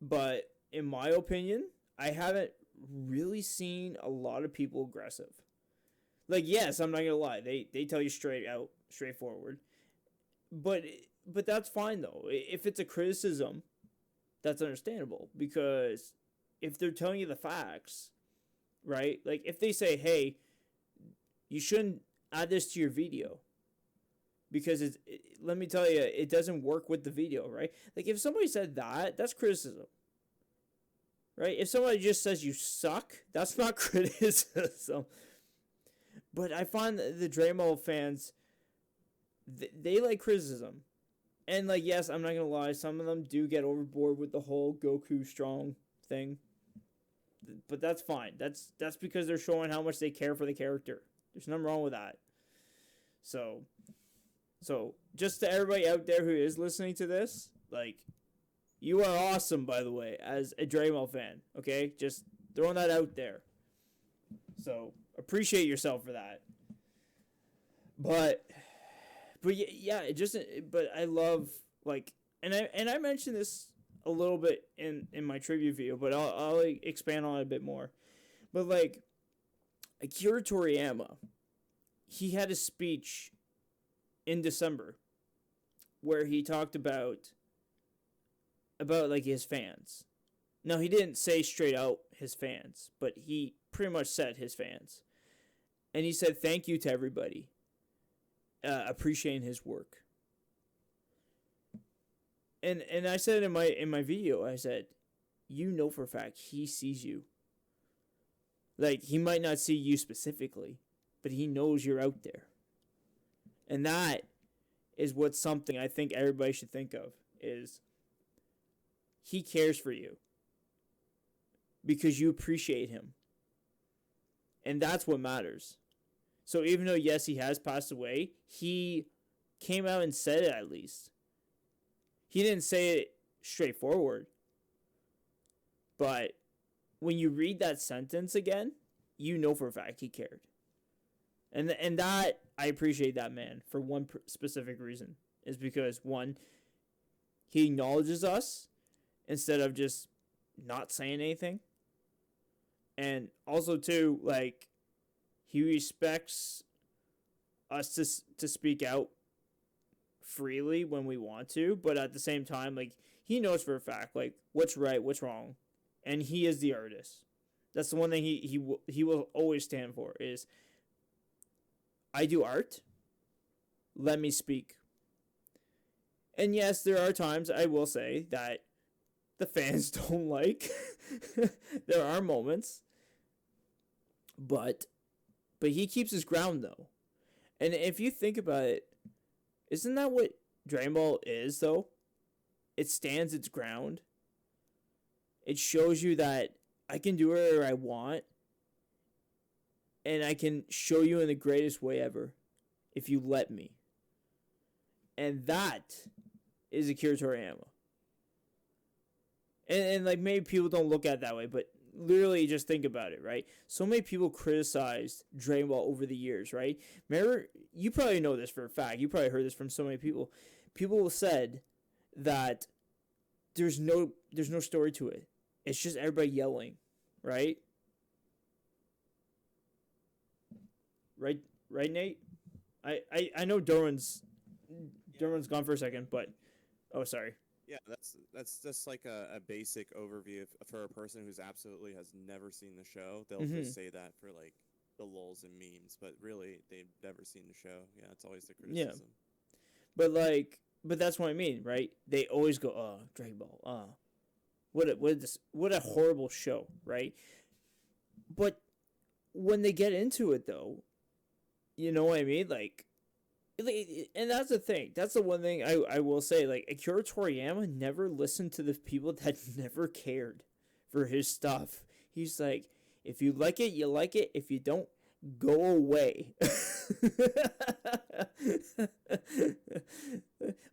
Speaker 1: But in my opinion, I haven't really seen a lot of people aggressive. Like, yes, I'm not gonna lie, they tell you straight out, straightforward. But that's fine though. If it's a criticism, that's understandable, because if they're telling you the facts, right? Like, if they say, hey, you shouldn't add this to your video because let me tell you, it doesn't work with the video, right? Like, if somebody said that, that's criticism, right? If somebody just says you suck, that's not criticism. But I find that the Dragon Ball fans, they like criticism. And, like, yes, I'm not going to lie, some of them do get overboard with the whole Goku strong thing. But that's fine. That's because they're showing how much they care for the character. There's nothing wrong with that. So just to everybody out there who is listening to this, like, you are awesome, by the way, as a Dragon Ball fan. Okay? Just throwing that out there. So appreciate yourself for that. But yeah, but I love, like, and I mentioned this a little bit in my tribute video, but I'll like, expand on it a bit more. But, like, Akira Toriyama, he had a speech in December where he talked about like his fans. Now, he didn't say straight out his fans, but he pretty much said his fans. And he said thank you to everybody, appreciating his work. and I said in my video, I said, you know for a fact he sees you. Like, he might not see you specifically, but he knows you're out there. And that is what something I think everybody should think of, is he cares for you because you appreciate him. And that's what matters. So even though, yes, he has passed away, he came out and said it at least. He didn't say it straightforward. But when you read that sentence again, you know for a fact he cared. And that, I appreciate that man for one specific reason. Is because, one, he acknowledges us instead of just not saying anything. And also, too, like, he respects us to speak out freely when we want to, but at the same time, like, he knows for a fact, like, what's right, what's wrong, and he is the artist. That's the one thing he will always stand for, is, I do art, let me speak. And yes, there are times, I will say, that the fans don't like. There are moments, but he keeps his ground, though. And if you think about it, isn't that what Dragon Ball is, though? It stands its ground. It shows you that I can do whatever I want, and I can show you in the greatest way ever, if you let me. And that is Akira Toriyama. And like, maybe people don't look at it that way, but literally just think about it, right? So many people criticized Dragon Ball over the years, right? Remember, you probably know this for a fact. You probably heard this from so many people. People said that there's no story to it. It's just everybody yelling, right? Right, Nate? I know Derwin's gone for a second, but sorry.
Speaker 2: Yeah, that's just like a basic overview for a person who's absolutely has never seen the show. They'll just say that for like the lulz and memes, but really they've never seen the show. Yeah, it's always the criticism.
Speaker 1: Yeah. But that's what I mean, right? They always go, Dragon Ball, what a horrible show, right? But when they get into it, though, you know what I mean? Like, and that's the thing. That's the one thing I will say. Like, Akira Toriyama never listened to the people that never cared for his stuff. He's like, if you like it, you like it. If you don't, go away.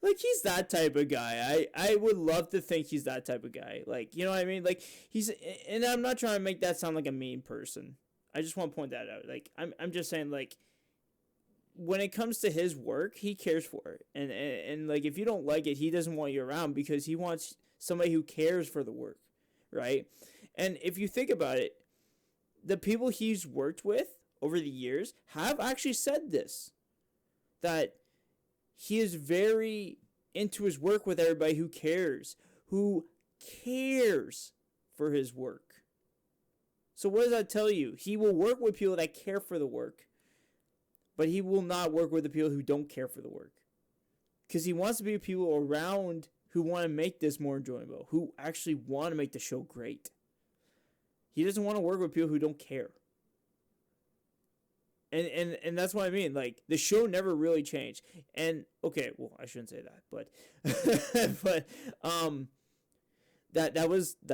Speaker 1: Like, he's that type of guy. I would love to think he's that type of guy. Like, you know what I mean? Like, and I'm not trying to make that sound like a mean person. I just want to point that out. Like, I'm just saying, like, when it comes to his work, he cares for it. And like, if you don't like it, he doesn't want you around because he wants somebody who cares for the work, right? And if you think about it, the people he's worked with over the years have actually said this, that he is very into his work with everybody who cares for his work. So what does that tell you? He will work with people that care for the work, but he will not work with the people who don't care for the work. Because he wants to be with people around who want to make this more enjoyable, who actually want to make the show great. He doesn't want to work with people who don't care. And that's what I mean. Like, the show never really changed. And, okay, well, I shouldn't say that, but but that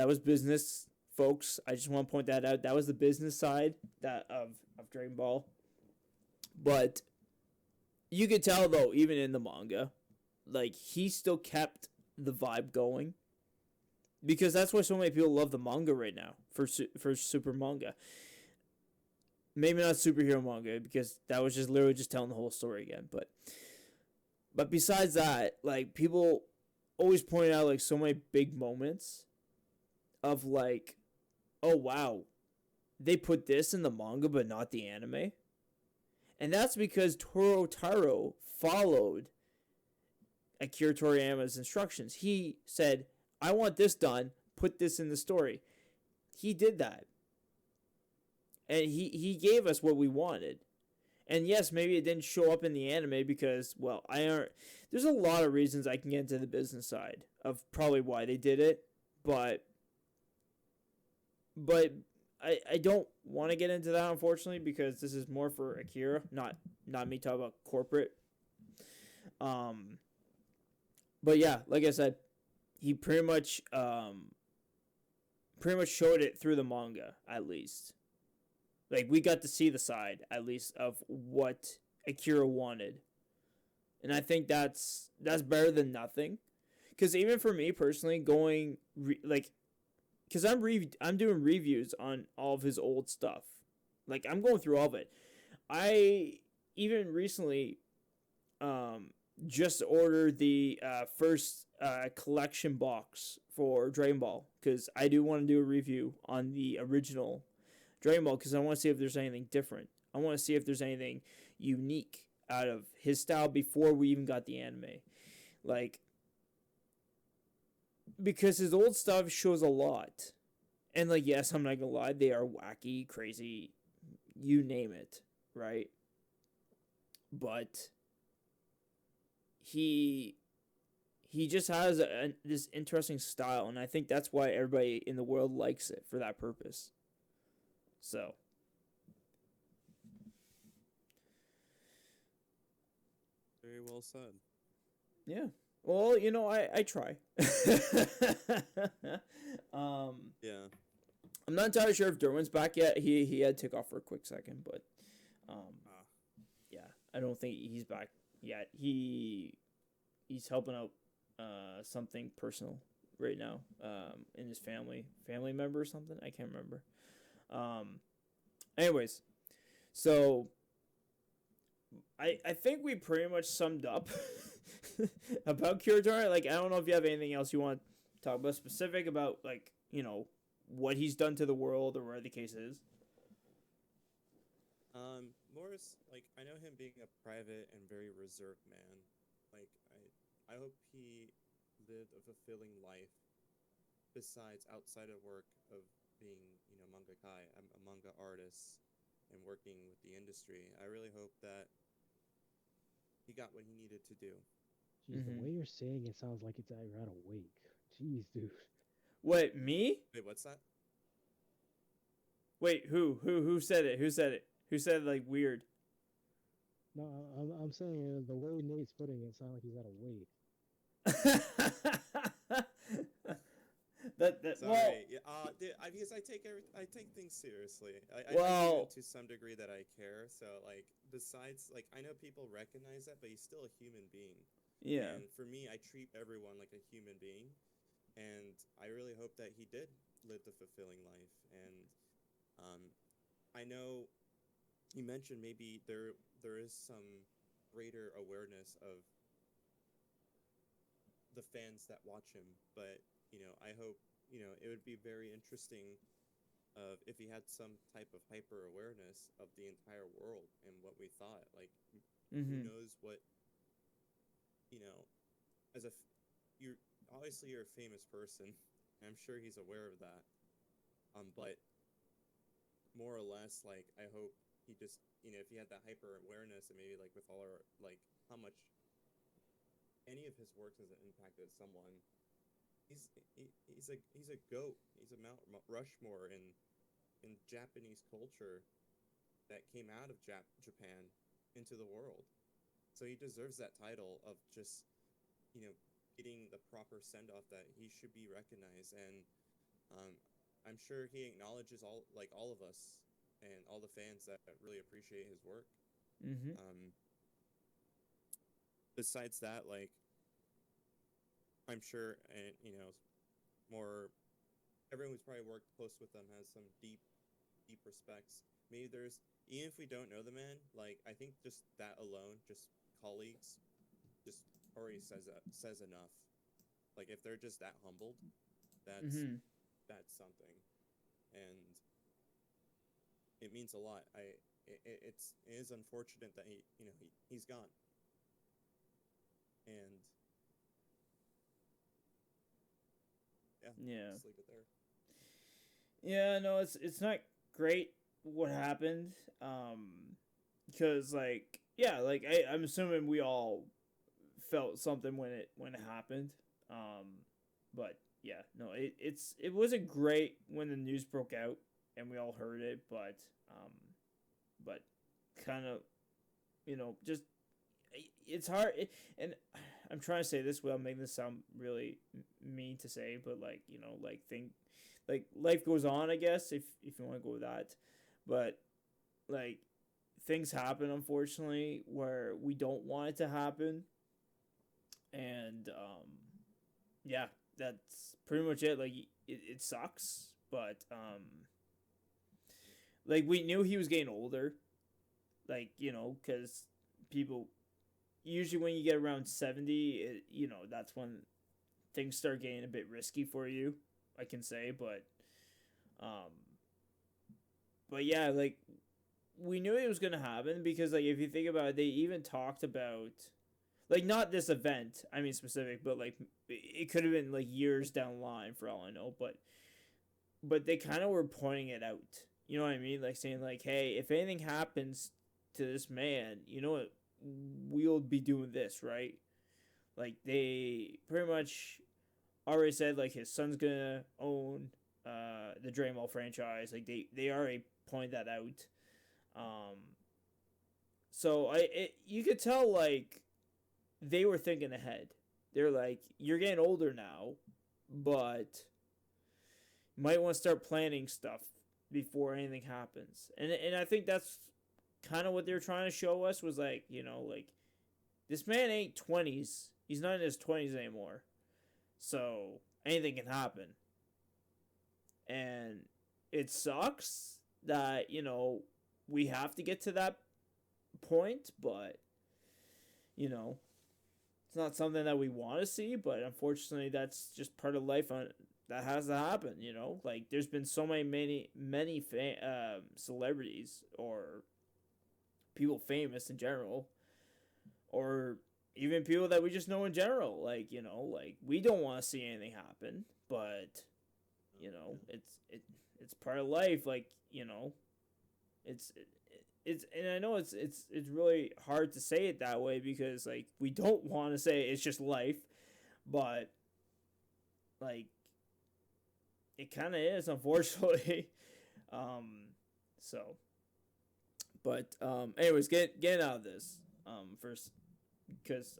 Speaker 1: was business, folks. I just want to point that out. That was the business side of Dragon Ball. But you could tell, though, even in the manga, like, he still kept the vibe going. Because that's why so many people love the manga right now for super manga. Maybe not superhero manga, because that was just literally just telling the whole story again. But besides that, like, people always point out, like, so many big moments of, like, oh, wow, they put this in the manga but not the anime. And that's because Toro Taro followed Akira Toriyama's instructions. He said, I want this done, put this in the story. He did that. And he gave us what we wanted. And yes, maybe it didn't show up in the anime because, well, there's a lot of reasons I can get into the business side of probably why they did it, but I don't want to get into that, unfortunately, because this is more for Akira, not me talking about corporate. But yeah, like I said, he pretty much showed it through the manga, at least. Like, we got to see the side, at least, of what Akira wanted. And I think that's better than nothing. Because even for me personally, because I'm doing reviews on all of his old stuff. Like, I'm going through all of it. I even recently just ordered the first collection box for Dragon Ball, because I do want to do a review on the original Dragon Ball, because I want to see if there's anything different. I want to see if there's anything unique out of his style before we even got the anime. Like, because his old stuff shows a lot. And, like, yes, I'm not gonna lie, they are wacky, crazy, you name it, right? But he just has this interesting style, and I think that's why everybody in the world likes it, for that purpose. So,
Speaker 2: Very well said.
Speaker 1: yeah. Well, I try.
Speaker 2: Yeah.
Speaker 1: I'm not entirely sure if Derwin's back yet. He had to take off for a quick second, but yeah, I don't think he's back yet. He's helping out something personal right now in his family member or something. I can't remember. Anyways, so I think we pretty much summed up about Akira Toriyama. Like, I don't know if you have anything else you want to talk about specific about, like, what he's done to the world or where the case is.
Speaker 2: Morris, like, I know him being a private and very reserved man. Like, I hope he lived a fulfilling life besides outside of work of being, mangakai, a manga artist, and working with the industry. I really hope that he got what he needed to do.
Speaker 3: Jeez, the way you're saying it sounds like you're at a wake. Jeez, dude.
Speaker 1: What, me?
Speaker 2: Wait, what's that?
Speaker 1: Wait, who said it? Who said it? Who said it, like, weird?
Speaker 3: No, I'm saying the way Nate's putting it sounds like he's at a wake.
Speaker 2: Sorry.
Speaker 1: Well,
Speaker 2: because I take things seriously. I
Speaker 1: well,
Speaker 2: think to some degree that I care. So, like, besides, like, I know people recognize that, but he's still a human being.
Speaker 1: yeah.
Speaker 2: And for me, I treat everyone like a human being, and I really hope that he did live the fulfilling life. And I know you mentioned maybe there is some greater awareness of the fans that watch him, but I hope it would be very interesting if he had some type of hyper awareness of the entire world and what we thought. Like, who knows what as you're obviously you're a famous person. I'm sure he's aware of that. But more or less, like, I hope he just if he had that hyper awareness, and maybe, like, with all our, like, how much any of his works has impacted someone. He's a goat. He's a Mount Rushmore in Japanese culture that came out of Japan into the world. So he deserves that title of just getting the proper send off that he should be recognized. And I'm sure he acknowledges all of us and all the fans that really appreciate his work. Besides that, like, I'm sure, and more everyone who's probably worked close with them has some deep respects. Maybe there's, even if we don't know the man, like, I think just that alone, just colleagues, just already says enough. Like, if they're just that humbled, that's something, and it means a lot. It is unfortunate that he's gone, and
Speaker 1: yeah.
Speaker 2: Just leave it there.
Speaker 1: Yeah, no, it's not great what happened. because like yeah, like I'm assuming we all felt something when it happened. But yeah, no, it wasn't great when the news broke out and we all heard it, um, but kind of just it's hard and I'm trying to say this without making this sound really mean to say, but like like like life goes on, I guess, if you want to go with that, but like things happen unfortunately where we don't want it to happen, and yeah, that's pretty much it. Like it sucks, but like we knew he was getting older, like because people usually when you get around 70, that's when things start getting a bit risky for you, I can say, um but yeah, like we knew it was gonna happen because like if you think about it, they even talked about like not this event, I mean specific, but like it could have been like years down the line for all I know, but they kind of were pointing it out. You know what I mean? Like saying like, hey, if anything happens to this man, you know what, we'll be doing this, right? Like they pretty much already said like his son's gonna own the Dragon Ball franchise. Like they already pointed that out. Um, so you could tell like they were thinking ahead. They're like, you're getting older now, but you might want to start planning stuff before anything happens. And I think that's kind of what they were trying to show us was like, like this man ain't 20s. He's not in his 20s anymore. So anything can happen. And it sucks that, we have to get to that point, but it's not something that we want to see, but unfortunately that's just part of life that has to happen, like there's been so many celebrities or people famous in general, or even people that we just know in general, like like we don't want to see anything happen, but it's part of life, like it's it's and I know it's really hard to say it that way because like we don't want to say it's just life, but like it kind of is, unfortunately. So but anyways, getting out of this first, because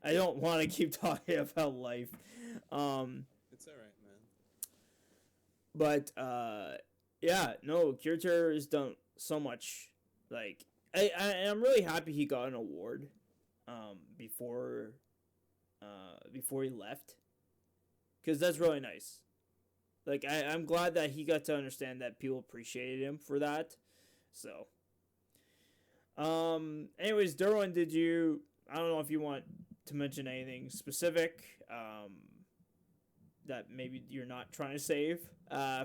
Speaker 1: I don't want to keep talking about life.
Speaker 2: It's all right, man.
Speaker 1: But yeah, no, Kiriter has done so much. Like I'm really happy he got an award before before he left, because that's really nice. Like I'm glad that he got to understand that people appreciated him for that. So anyways, Derwin, did you, I don't know if you want to mention anything specific that maybe you're not trying to save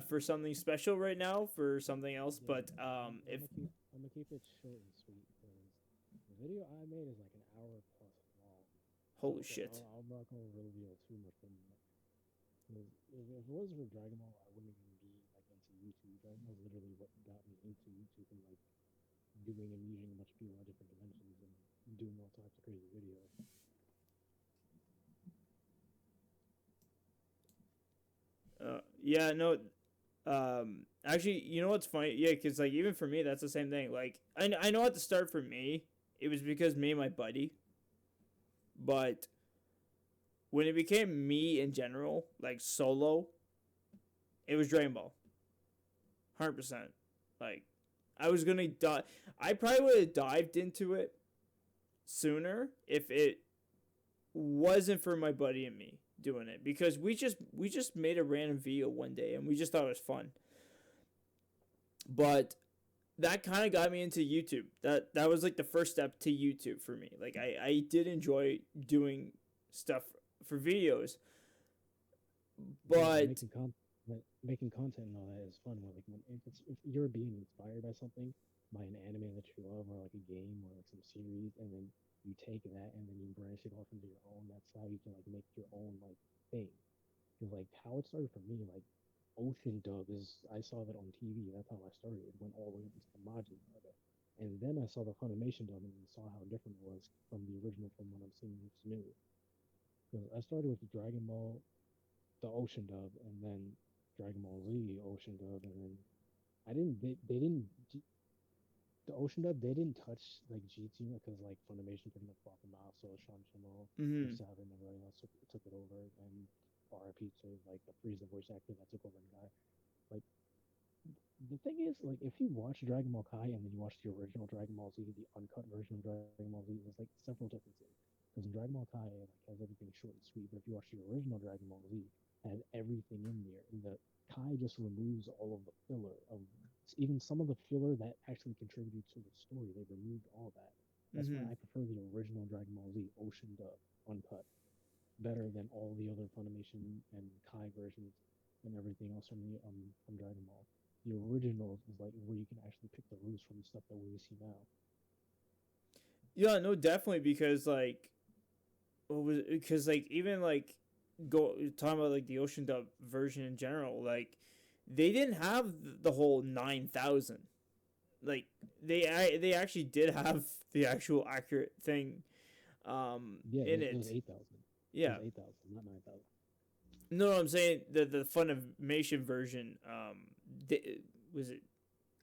Speaker 1: for something special right now for something else,
Speaker 3: Yeah,
Speaker 1: but if
Speaker 3: I'm gonna keep it short and sweet because the video I made is like an hour plus long.
Speaker 1: holy
Speaker 3: So
Speaker 1: shit.
Speaker 3: I'm not gonna reveal too much from that. If it wasn't for Dragon Ball, I wouldn't even be like into YouTube. Dragon Ball is literally what got me into YouTube and like doing and meeting a bunch of people at different dimensions and doing all types of crazy videos.
Speaker 1: Yeah, no, actually, you know what's funny? Yeah, because like even for me, that's the same thing. Like I know at the start for me, it was because me and my buddy, but when it became me in general, like solo, it was Dragon Ball, 100%. Like I was gonna die. I probably would have dived into it sooner if it wasn't for my buddy and me doing it, because we just made a random video one day and we just thought it was fun. But that kind of got me into YouTube. That was like the first step to YouTube for me. Like I did enjoy doing stuff for videos,
Speaker 3: Yeah,
Speaker 1: but
Speaker 3: making content and all that is fun. Like if you're being inspired by something, by an anime that you love, or like a game, or like some series, and then you take that and then you branch it off into your own. That's how you can like make your own like thing. Because like how it started for me, like Ocean Dub is I saw that on TV. That's how I started. It went all the way into the Majin Saga. And then I saw the Funimation dub and saw how different it was from the original from what I'm seeing what's new. Because I started with the Dragon Ball, the Ocean dub, and then Dragon Ball Z Ocean dub, and then I didn't. They didn't. The Ocean dub, they didn't touch like GT because like Funimation pretty much bought them out. So Sean Schemmel,
Speaker 1: Mm-hmm.
Speaker 3: Chris Sabat, and everybody else took it over, and RIP to like the Frieza voice actor that took over the guy. Like the thing is, like if you watch Dragon Ball Kai and then you watch the original Dragon Ball Z, the uncut version of Dragon Ball Z, there's like several differences. Because in Dragon Ball Kai, it like, has everything short and sweet, but if you watch the original Dragon Ball Z, it has everything in there. And the Kai just removes all of the filler of even some of the filler that actually contributed to the story. They removed all that. That's why
Speaker 1: Mm-hmm.
Speaker 3: I prefer the original Dragon Ball Z Ocean dub uncut better than all the other Funimation and Kai versions and everything else from Dragon Ball. The original is like where you can actually pick the roots from the stuff that we see now.
Speaker 1: Yeah, no, definitely because like what was because like even like go talking about like the Ocean Dub version in general, like they didn't have the whole 9,000. Like they actually did have the actual accurate thing
Speaker 3: Yeah,
Speaker 1: in
Speaker 3: it was
Speaker 1: it.
Speaker 3: 8,000. It
Speaker 1: Yeah.
Speaker 3: was 8,000, not 9,000.
Speaker 1: No, I'm saying the Funimation version was it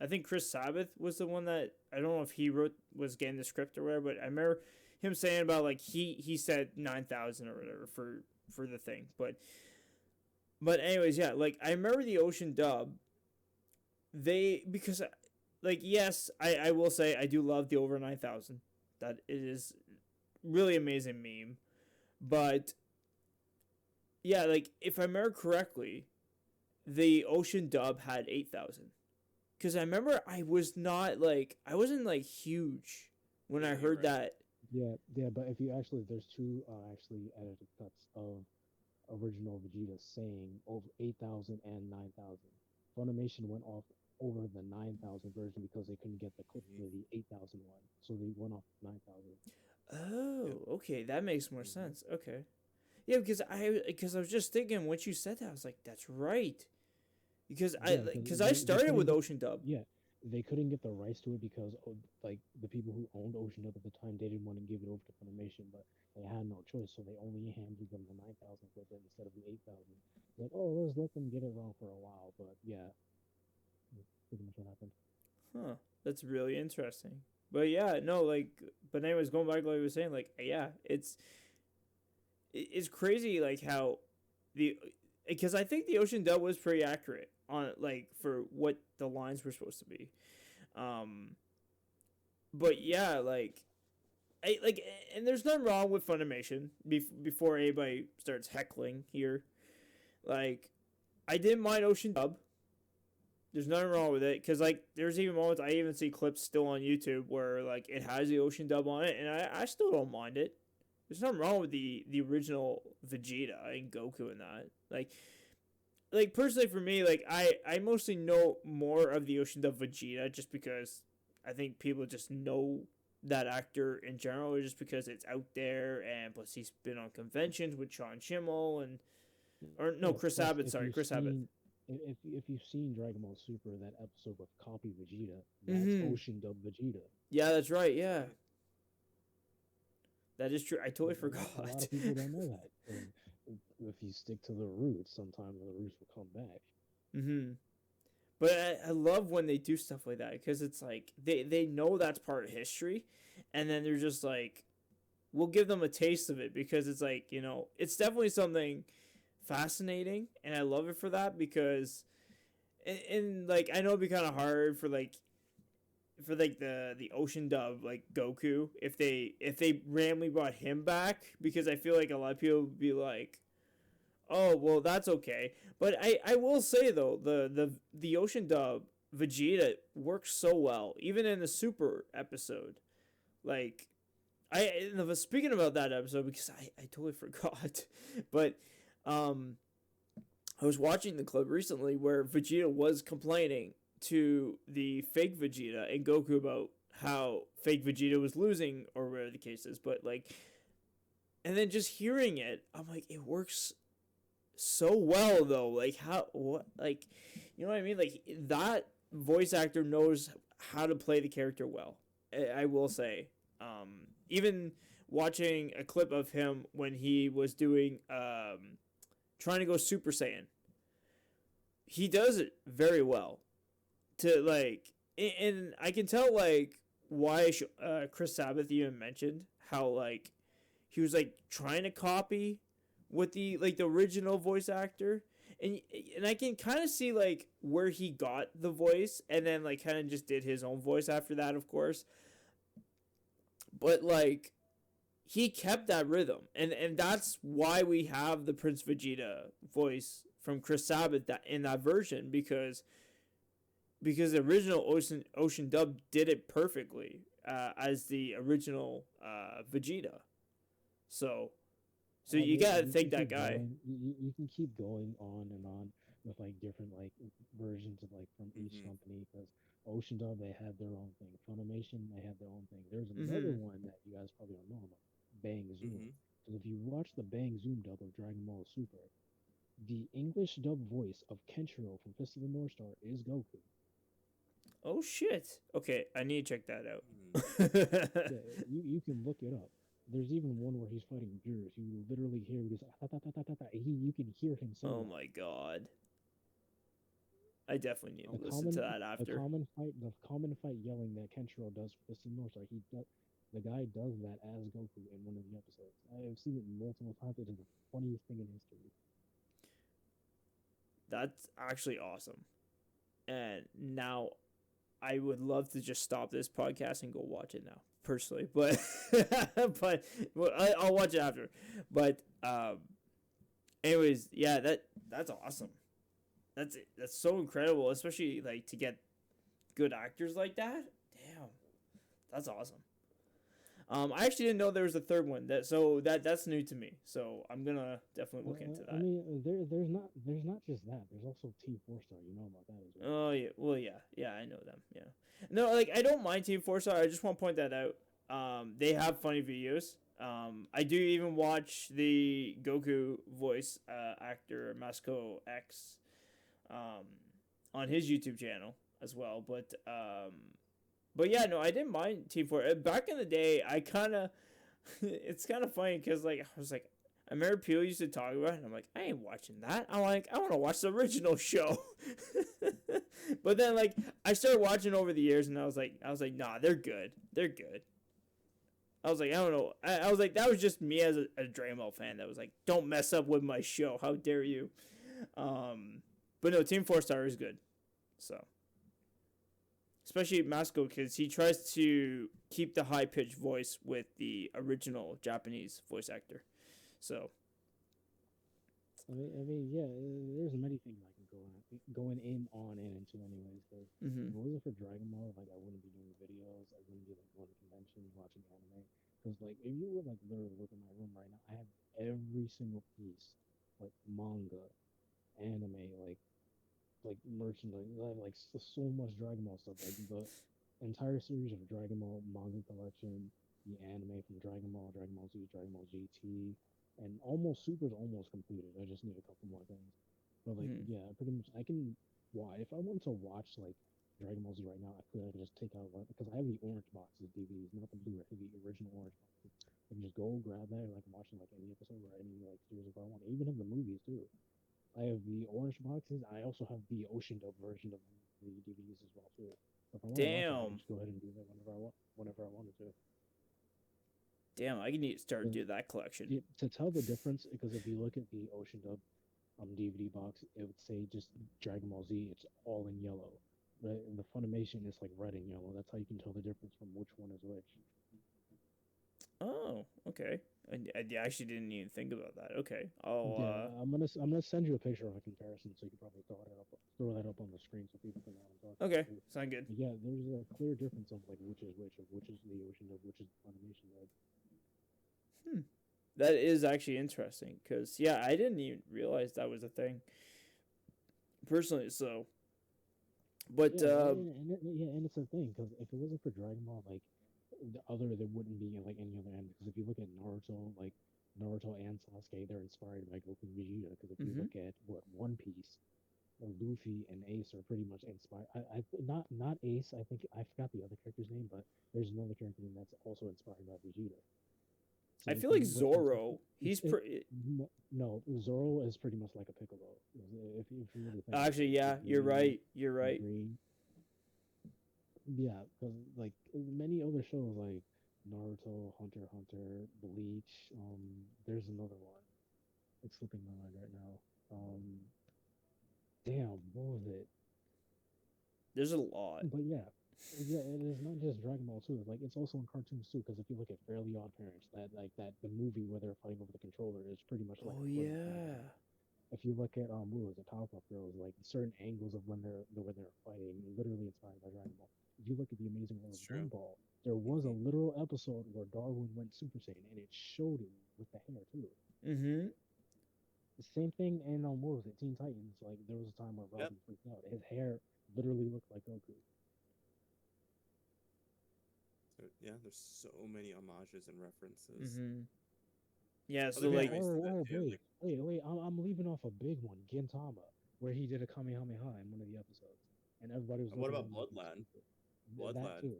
Speaker 1: I think Chris Sabat was the one that I don't know if he was getting the script or whatever, but I remember him saying about like he said 9,000 or whatever for the thing, but anyways, yeah, like I remember the Ocean dub. They because like yes, I will say I do love the over 9,000. That it is really amazing meme, but yeah, like if I remember correctly, the Ocean dub had 8,000. Because I remember I wasn't like huge when
Speaker 2: Yeah,
Speaker 1: I
Speaker 2: you're
Speaker 1: heard
Speaker 2: right.
Speaker 1: that.
Speaker 3: Yeah, but if you actually, there's two actually edited cuts of original Vegeta saying over 8,000 and 9,000. Funimation went off over the 9,000 version because they couldn't get the clip for the 8,000 one, so they went off 9,000.
Speaker 2: Yep.
Speaker 1: Oh, okay, that makes more
Speaker 3: Mm-hmm.
Speaker 1: sense. Okay, yeah, because I was just thinking once you said that I was like, that's right. Because
Speaker 3: Yeah, because
Speaker 1: I
Speaker 3: they
Speaker 1: started
Speaker 3: couldn't
Speaker 1: with
Speaker 3: get
Speaker 1: Ocean Dub.
Speaker 3: yeah they couldn't get the rights to it because like the people who owned Ocean Dub at the time they didn't want to give it over to Funimation, but they had no choice, so they only handed them the 9,000 clip instead of the 8,000. Like, oh, let's let them get it wrong for a while, but yeah, that's pretty much what happened.
Speaker 1: Huh, that's really interesting. But yeah, no, like, but anyways, going back to what I was saying, like, yeah, it's crazy, like how the because I think the Ocean Dub was pretty accurate on like for what the lines were supposed to be. Um, but yeah, like, and there's nothing wrong with Funimation. Before anybody starts heckling here, like, I didn't mind Ocean Dub. There's nothing wrong with it because like there's even moments I even see clips still on YouTube where like it has the Ocean Dub on it, and I still don't mind it. There's nothing wrong with the original Vegeta and Goku in that. Like personally for me, like I mostly know more of the Ocean Dub Vegeta just because I think people just know that actor in general, or just because it's out there, and plus he's been on conventions with Sean Schimmel and or no
Speaker 3: Yeah,
Speaker 1: Chris
Speaker 3: plus
Speaker 1: Abbott. Sorry, Chris Abbott.
Speaker 3: if you've seen Dragon Ball Super, that episode with Copy Vegeta, that's
Speaker 1: Mm-hmm.
Speaker 3: Ocean Dub Vegeta.
Speaker 1: Yeah, that's right. Yeah,
Speaker 2: Yeah.
Speaker 1: that is true. I totally
Speaker 3: A lot
Speaker 1: forgot.
Speaker 3: of people don't know that. And if you stick to the roots, sometimes the roots will come back.
Speaker 1: Mm-hmm. But I love when they do stuff like that because it's like they know that's part of history, and then they're just like, we'll give them a taste of it because it's like it's definitely something fascinating, and I love it for that because, and like I know it'd be kind of hard for like the Ocean Dub like Goku if they randomly brought him back because I feel like a lot of people would be like, oh well, that's okay. But I will say though the Ocean Dub Vegeta works so well, even in the Super episode. Like speaking about that episode because I totally forgot, but um I was watching the clip recently where Vegeta was complaining to the fake Vegeta and Goku about how fake Vegeta was losing or whatever the case is, but like, and then just hearing it, I'm like, it works so well though. Like how what like, you know what I mean? Like that voice actor knows how to play the character well. I will say, even watching a clip of him when he was doing trying to go Super Saiyan, he does it very well. To like, and I can tell like why Chris Sabbath even mentioned how like he was like trying to copy what the original voice actor, and I can kind of see like where he got the voice, and then like kind of just did his own voice after that, of course. But like he kept that rhythm, and that's why we have the Prince Vegeta voice from Chris Sabat that in that version, because the original Ocean dub did it perfectly as the original Vegeta. So you gotta thank that guy.
Speaker 3: You can keep going on and on with like different like versions of like from each company, because Ocean Dub, they had their own thing. Funimation, they had their own thing. There's another one that you guys probably don't know about, Bang Zoom. Because if you watch the Bang Zoom dub of Dragon Ball Super, the English dub voice of Kenshiro from Fist of the North Star is Goku.
Speaker 1: Oh shit! Okay, I need to check that out.
Speaker 3: Yeah, you can look it up. There's even one where he's fighting Beerus. You literally hear this. You can hear him say.
Speaker 1: Oh my god! I definitely need to listen to that after.
Speaker 3: The common fight yelling that Kenshiro does for Fist of the North Star. The guy does that as Goku in one of the episodes. I have seen it multiple times. It is the funniest thing in history.
Speaker 1: That's actually awesome. And now I would love to just stop this podcast and go watch it now, personally. But I'll watch it after. But anyways, yeah, that's awesome. That's so incredible, especially like to get good actors like that. Damn, that's awesome. I actually didn't know there was a third one. That's new to me. So I'm gonna definitely look into that.
Speaker 3: I mean, there's not just that. There's also Team 4-Star. You know about that as well.
Speaker 1: Oh yeah, well yeah, I know them. Yeah, no, like I don't mind Team 4-Star. I just want to point that out. They have funny videos. I do even watch the Goku voice actor Masco X, on his YouTube channel as well. But yeah, no, I didn't mind Team 4. Back in the day, I kind of, it's kind of funny because like I was like, I remember people used to talk about it, and I'm like, I ain't watching that. I'm like, I want to watch the original show. But then like I started watching over the years, and I was like, nah, they're good. I was like, I don't know. I was like, that was just me as a Dragon Ball fan that was like, don't mess up with my show. How dare you? But no, Team 4-Star is good. So. Especially Masco, because he tries to keep the high-pitched voice with the original Japanese voice actor. So.
Speaker 3: I mean, yeah. There's many things I can going on and into, anyways. Because if it wasn't for Dragon Ball, like I wouldn't be doing videos. I wouldn't be like going to conventions, watching anime. Because like, if you would like literally look in my room right now, I have every single piece, like manga, anime, like merchandise, like so much Dragon Ball stuff. Like the entire series of Dragon Ball manga collection, the anime from Dragon Ball Z, Dragon Ball GT, and almost Super's almost completed. I just need a couple more things. But like, yeah, pretty much I can. Why? If I wanted to watch like Dragon Ball Z right now, I could just take out because I have the orange boxes DVDs, not the Blu-ray, the original orange boxes. I can just go grab that, and I can watch like any episode or any like series if I want. I even have the movies too. I have the orange boxes. I also have the Ocean Dub version of the DVDs as well too. If I want to watch it, I can just go ahead and do that whenever I wanted to.
Speaker 1: Damn, I need to start doing that collection.
Speaker 3: Yeah, to tell the difference, because if you look at the Ocean Dub DVD box, it would say just Dragon Ball Z. It's all in yellow. Right? And the Funimation is like red and yellow. That's how you can tell the difference from which one is which.
Speaker 1: Oh, okay. I actually didn't even think about that. Okay,
Speaker 3: I'm gonna send you a picture of a comparison, so you can probably throw that up on the screen so people can know what I'm talking about.
Speaker 1: Okay, sound good.
Speaker 3: But yeah, there's a clear difference of like which is which the Ocean Dub, which is the Funimation dub.
Speaker 1: That is actually interesting because yeah, I didn't even realize that was a thing. Personally, so. But
Speaker 3: and it's a thing because if it wasn't for Dragon Ball, like there wouldn't be like any other anime. Because if you look at Naruto, like Naruto and Sasuke, they're inspired by Goku and Vegeta. Because if you look at One Piece, Luffy and Ace are pretty much inspired. Not Ace. I think I forgot the other character's name, but there's another character that's also inspired by Vegeta.
Speaker 1: I
Speaker 3: Same
Speaker 1: feel like
Speaker 3: thing with
Speaker 1: Zoro. He's
Speaker 3: no, Zoro is pretty much like a Piccolo. If you really think
Speaker 1: actually, yeah,
Speaker 3: about it,
Speaker 1: you're right. You're right.
Speaker 3: green. Yeah, because like many other shows like Naruto, Hunter x Hunter, Bleach. There's another one. It's slipping my mind right now. Damn, what was it?
Speaker 1: There's a lot.
Speaker 3: But yeah, it is not just Dragon Ball too. Like it's also in cartoons too. Because if you look at Fairly Odd Parents, that the movie where they're fighting over the controller is pretty much like.
Speaker 1: Oh
Speaker 3: a
Speaker 1: yeah.
Speaker 3: If you look at what was it, Powerpuff Girls, like certain angles of when they're fighting, literally inspired by Dragon Ball. If you look at the Amazing World of Gumball, there was a literal episode where Darwin went Super Saiyan, and it showed him with the hair too.
Speaker 1: Mm-hmm.
Speaker 3: The same thing in what was it, Teen Titans? Like there was a time where Robin freaked out. His hair literally looked like Goku.
Speaker 2: So, yeah, there's so many homages and references.
Speaker 1: Mm-hmm. Yeah, so
Speaker 2: Other
Speaker 1: like,
Speaker 2: animes do that too,
Speaker 3: wait, I'm leaving off a big one, Gintama, where he did a Kamehameha in one of the episodes, and everybody was.
Speaker 2: What
Speaker 3: looking
Speaker 2: about
Speaker 3: at him like
Speaker 2: Bloodline?
Speaker 3: stupid. That
Speaker 2: Bloodline.
Speaker 3: too,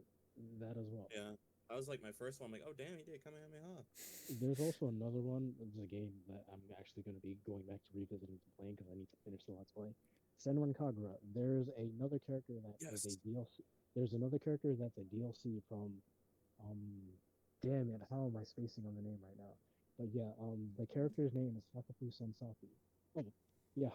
Speaker 3: that as well.
Speaker 2: Yeah, that was like my first one. I'm like, oh damn, he did Kamehameha.
Speaker 3: There's also another one. There's a game that I'm actually going to be going back to revisiting to playing because I need to finish the Let's Play. Senran Kagura. There's another character that is a DLC. There's another character that's a DLC from, damn it, how am I spacing on the name right now? But yeah, the character's name is Hakufu Sensaku. Oh, yeah,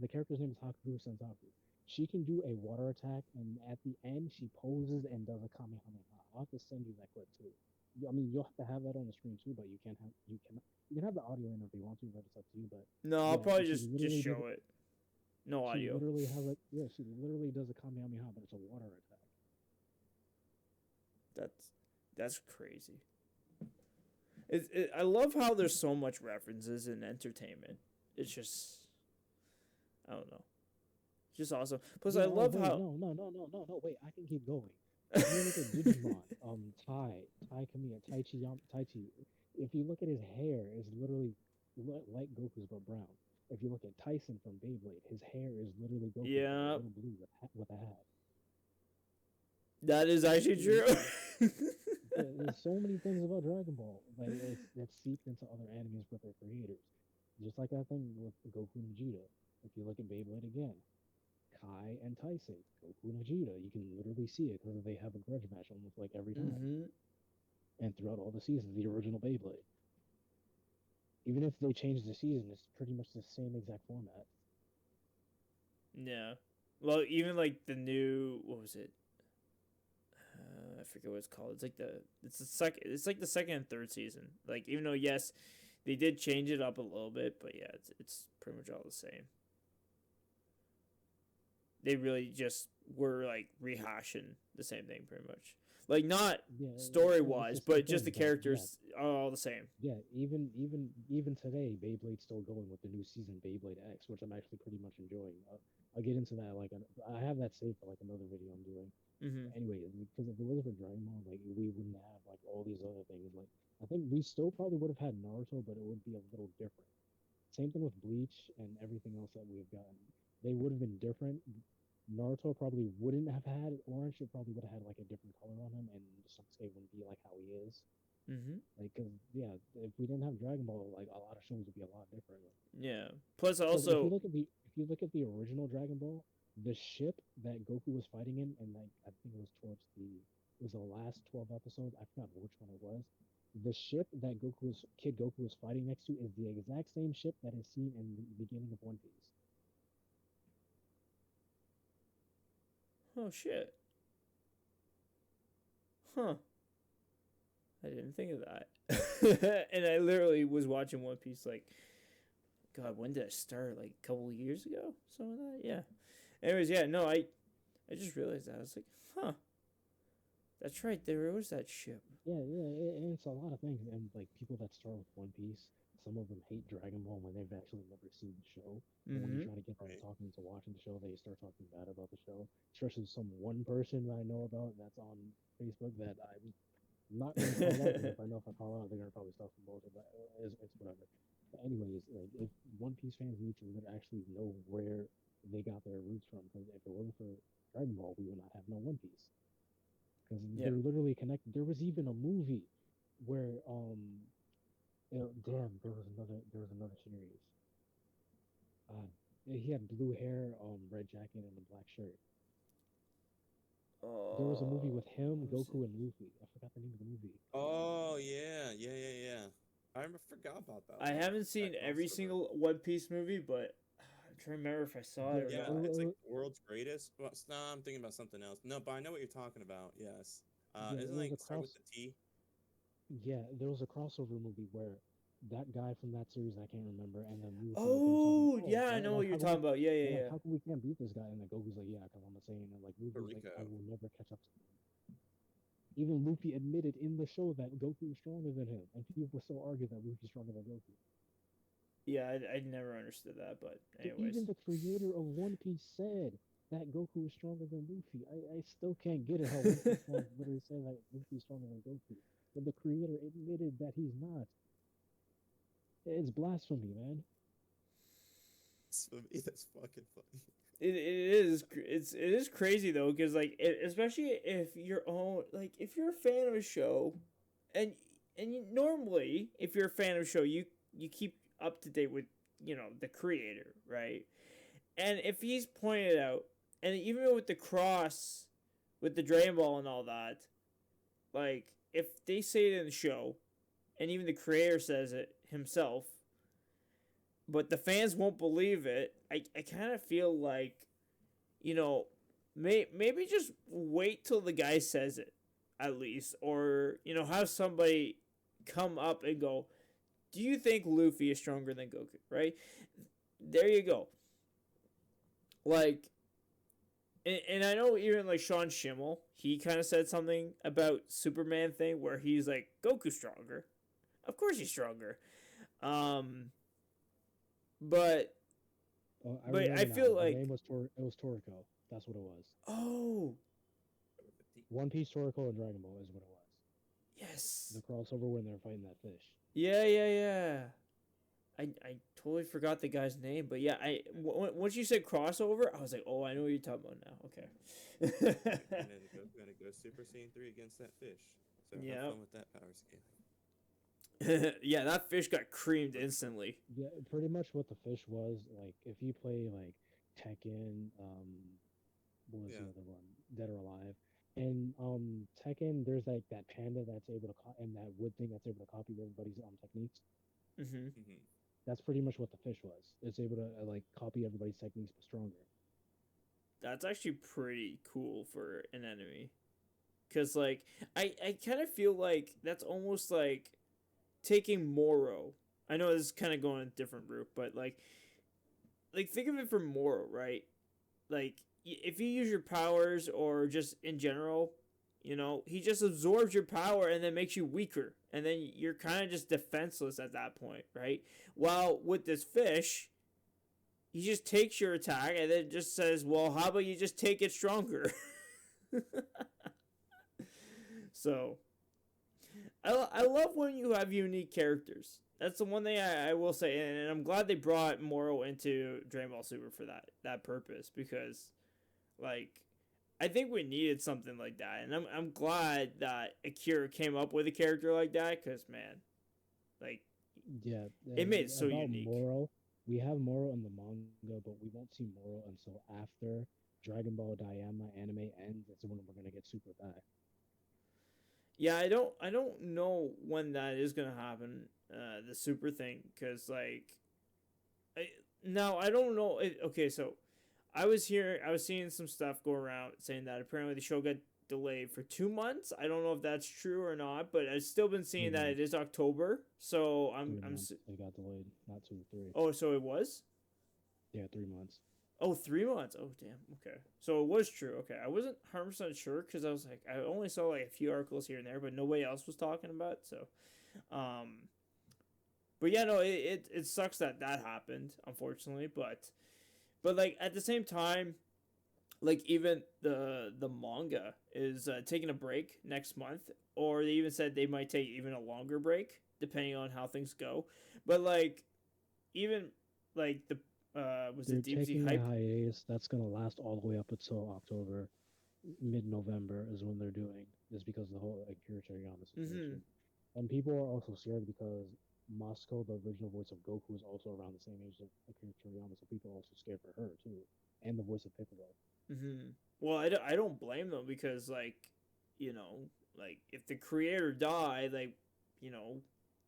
Speaker 3: the character's name is Hakufu Sensaku. She can do a water attack, and at the end, she poses and does a Kamehameha. I'll have to send you that clip too. I mean, you'll have to have that on the screen too, but you can have the audio in if you want to, but it's up to you. But
Speaker 1: no, I'll probably
Speaker 3: she
Speaker 1: just
Speaker 3: literally
Speaker 1: show it. No
Speaker 3: She
Speaker 1: audio.
Speaker 3: literally has she literally does a Kamehameha, but it's a water attack.
Speaker 1: That's crazy. I love how there's so much references in entertainment. It's just, I don't know. It's just awesome. Plus, I love how.
Speaker 3: No. Wait, I can keep going. If you look at Digimon, Tai Kamiya, Tai Chi. If you look at his hair, it's literally like Goku's but brown. If you look at Tyson from Beyblade, his hair is literally Goku,
Speaker 1: Yeah.
Speaker 3: a little blue with a hat.
Speaker 1: That is actually true.
Speaker 3: There's so many things about Dragon Ball that seeped into other animes with their creators. Just like that thing with Goku and Vegeta. If you look at Beyblade again, Kai and Tyson, Goku and Vegeta, you can literally see it because they have a grudge match almost like every time.
Speaker 1: Mm-hmm.
Speaker 3: And throughout all the seasons, the original Beyblade. Even if they change the season, it's pretty much the same exact format.
Speaker 1: Yeah. Well, even like the new, what was it? I forget what it's called. It's like the second and third season. Like, even though yes, they did change it up a little bit, but yeah, it's pretty much all the same. They really just were like rehashing the same thing pretty much. Like, not story wise, but just the characters are all the same.
Speaker 3: Yeah, even today, Beyblade's still going with the new season, Beyblade X, which I'm actually pretty much enjoying. I'll get into that. Like, I have that saved for like another video I'm doing.
Speaker 1: Mm-hmm.
Speaker 3: Anyway, because if it wasn't for Dragon Ball, like we wouldn't have like all these other things. Like, I think we still probably would have had Naruto, but it would be a little different. Same thing with Bleach and everything else that we've gotten. They would have been different. Naruto probably wouldn't have had orange. It probably would have had like a different color on him, and Sasuke wouldn't be like how he is.
Speaker 1: Mm-hmm.
Speaker 3: Like, cause yeah, if we didn't have Dragon Ball, like a lot of shows would be a lot different.
Speaker 1: Yeah. Plus,
Speaker 3: If
Speaker 1: also,
Speaker 3: you look at the original Dragon Ball, the ship that Goku was fighting in, and like I think it was it was the last 12 episodes. I forgot which one it was. The ship that Kid Goku was fighting next to is the exact same ship that is seen in the beginning of One Piece.
Speaker 1: oh shit. Huh. I didn't think of that. And I literally was watching One Piece like, God, when did I start? Like a couple of years ago? Something like that? Yeah. Anyways, yeah, no, I just realized that. I was like, huh. That's right, there was that ship.
Speaker 3: Yeah, it's a lot of things. And like people that start with One Piece, some of them hate Dragon Ball when they've actually never seen the show. And when you try to get them talking to watching the show, they start talking bad about the show. Especially some one person that I know about that's on Facebook that I'm not going to call out. If I know if I call out, they're going to probably start some bullshit. But it's whatever. But anyways, like if One Piece fans need to actually know where they got their roots from. Because if it wasn't for Dragon Ball, we would not have no One Piece. Because
Speaker 1: Yeah.
Speaker 3: they're literally connected. There was even a movie where damn, there was another series. He had blue hair, red jacket, and a black shirt. There was a movie with him,
Speaker 1: What was it?
Speaker 3: Goku, and Luffy. I forgot the name of the movie.
Speaker 2: Oh yeah. Forgot about that
Speaker 1: I
Speaker 2: one.
Speaker 1: haven't
Speaker 2: That
Speaker 1: seen every
Speaker 2: crossover.
Speaker 1: single One Piece movie, but I'm trying to remember if I saw it or
Speaker 2: Yeah,
Speaker 1: not.
Speaker 2: it's like world's greatest. Well, no, I'm thinking about something else. No, but I know what you're talking about. Yes.
Speaker 3: Yeah,
Speaker 2: Isn't
Speaker 3: it was
Speaker 2: like
Speaker 3: a
Speaker 2: start
Speaker 3: cross.
Speaker 2: with the T?
Speaker 3: Yeah, there was a crossover movie where that guy from that series I can't remember, and then Luffy, they were talking,
Speaker 1: Oh,
Speaker 3: oh,
Speaker 1: yeah, I know
Speaker 3: like
Speaker 1: what you're
Speaker 3: how come
Speaker 1: talking about. Yeah,
Speaker 3: they're
Speaker 1: yeah,
Speaker 3: like
Speaker 1: yeah.
Speaker 3: how come we can't beat this guy, and then Goku's like, yeah, because I'm a Saiyan, and like
Speaker 2: Puerto
Speaker 3: Luffy's like, I
Speaker 2: Rico.
Speaker 3: will never catch up to him. Even Luffy admitted in the show that Goku is stronger than him, and people still argue that Luffy's stronger than Goku.
Speaker 1: Yeah, I never understood that, but anyways.
Speaker 3: Even the creator of One Piece said that Goku is stronger than Luffy. I still can't get it how One Piece fans literally say that Luffy's stronger than Goku, but the creator admitted that he's not. It's blasphemy, man.
Speaker 2: For me, that's fucking funny.
Speaker 1: It is it is crazy though, because like especially if you're like if you're a fan of a show, and normally if you're a fan of a show, you keep up to date with the creator, right? And if he's pointed out, and even with the cross, with the Dragon Ball and all that, like if they say it in the show, and even the creator says it himself, but the fans won't believe it, I kind of feel like, maybe just wait till the guy says it, at least, or have somebody come up and go, "Do you think Luffy is stronger than Goku?" Right? There you go. Like, and I know even like Sean Schimmel, he kind of said something about Superman thing where he's like, "Goku's stronger. Of course he's stronger." Um, but
Speaker 3: I
Speaker 1: but
Speaker 3: remember
Speaker 1: I
Speaker 3: now.
Speaker 1: feel
Speaker 3: The
Speaker 1: like,
Speaker 3: name was it was Toriko. That's what it was.
Speaker 1: oh
Speaker 3: One Piece Toriko and Dragon Ball is what it was.
Speaker 1: yes,
Speaker 3: The crossover when they're fighting that fish.
Speaker 1: yeah. I totally forgot the guy's name, but yeah, once you said crossover, I was like, oh, I know what you're talking about now. Okay.
Speaker 2: And then Goku gotta go Super Saiyan 3 against that fish. So have fun with that power scaling.
Speaker 1: Yeah, that fish got creamed instantly.
Speaker 3: Yeah, pretty much what the fish was. Like if you play like Tekken, what was the other one? Dead or Alive. And Tekken, there's like that panda that's able to and that wood thing that's able to copy everybody's techniques.
Speaker 1: Mm-hmm.
Speaker 3: That's pretty much what the fish was. It's able to like copy everybody's techniques but stronger.
Speaker 1: That's actually pretty cool for an enemy, because like I kind of feel like that's almost like taking Moro. I know this is kind of going a different route, but like think of it for Moro, right? Like if you use your powers or just in general, he just absorbs your power and then makes you weaker, and then you're kind of just defenseless at that point, right? While with this fish, he just takes your attack and then just says, "Well, how about you just take it stronger?" So I love when you have unique characters. That's the one thing I will say, and I'm glad they brought Moro into Dragon Ball Super for that purpose, because like I think we needed something like that, and I'm glad that Akira came up with a character like that, because man, like
Speaker 3: Yeah,
Speaker 1: it made it so
Speaker 3: about
Speaker 1: unique.
Speaker 3: Moro, we have Moro in the manga, but we won't see Moro until after Dragon Ball Daima anime ends. That's when we're gonna get Super back.
Speaker 1: Yeah, I don't know when that is gonna happen. The super thing, because like, now I don't know. Okay, so I was seeing some stuff go around saying that apparently the show got delayed for 2 months. I don't know if that's true or not, but I've still been seeing that it is October. So
Speaker 3: 3 months. They got delayed, not 2 or 3.
Speaker 1: Oh, so it was.
Speaker 3: Yeah, 3 months.
Speaker 1: Oh, 3 months. Oh, damn. Okay. So it was true. Okay. I wasn't 100% sure, because I was like, I only saw like a few articles here and there, but nobody else was talking about it. So, but yeah, no, it sucks that happened, unfortunately. But like at the same time, like even the manga is taking a break next month, or they even said they might take even a longer break depending on how things go. But like even like Was
Speaker 3: They're
Speaker 1: it Deep Sea
Speaker 3: taking a
Speaker 1: Hype?
Speaker 3: hiatus that's gonna last all the way up until October, mid-November is when they're doing. Is because of the whole Akira Toriyama
Speaker 1: Mm-hmm.
Speaker 3: situation, and people are also scared because Moscow, the original voice of Goku, is also around the same age as Akira Toriyama, so people are also scared for her too, and the voice of Piccolo.
Speaker 1: Mm-hmm. Well, I don't blame them because, like, you know, like if the creator died, like, you know,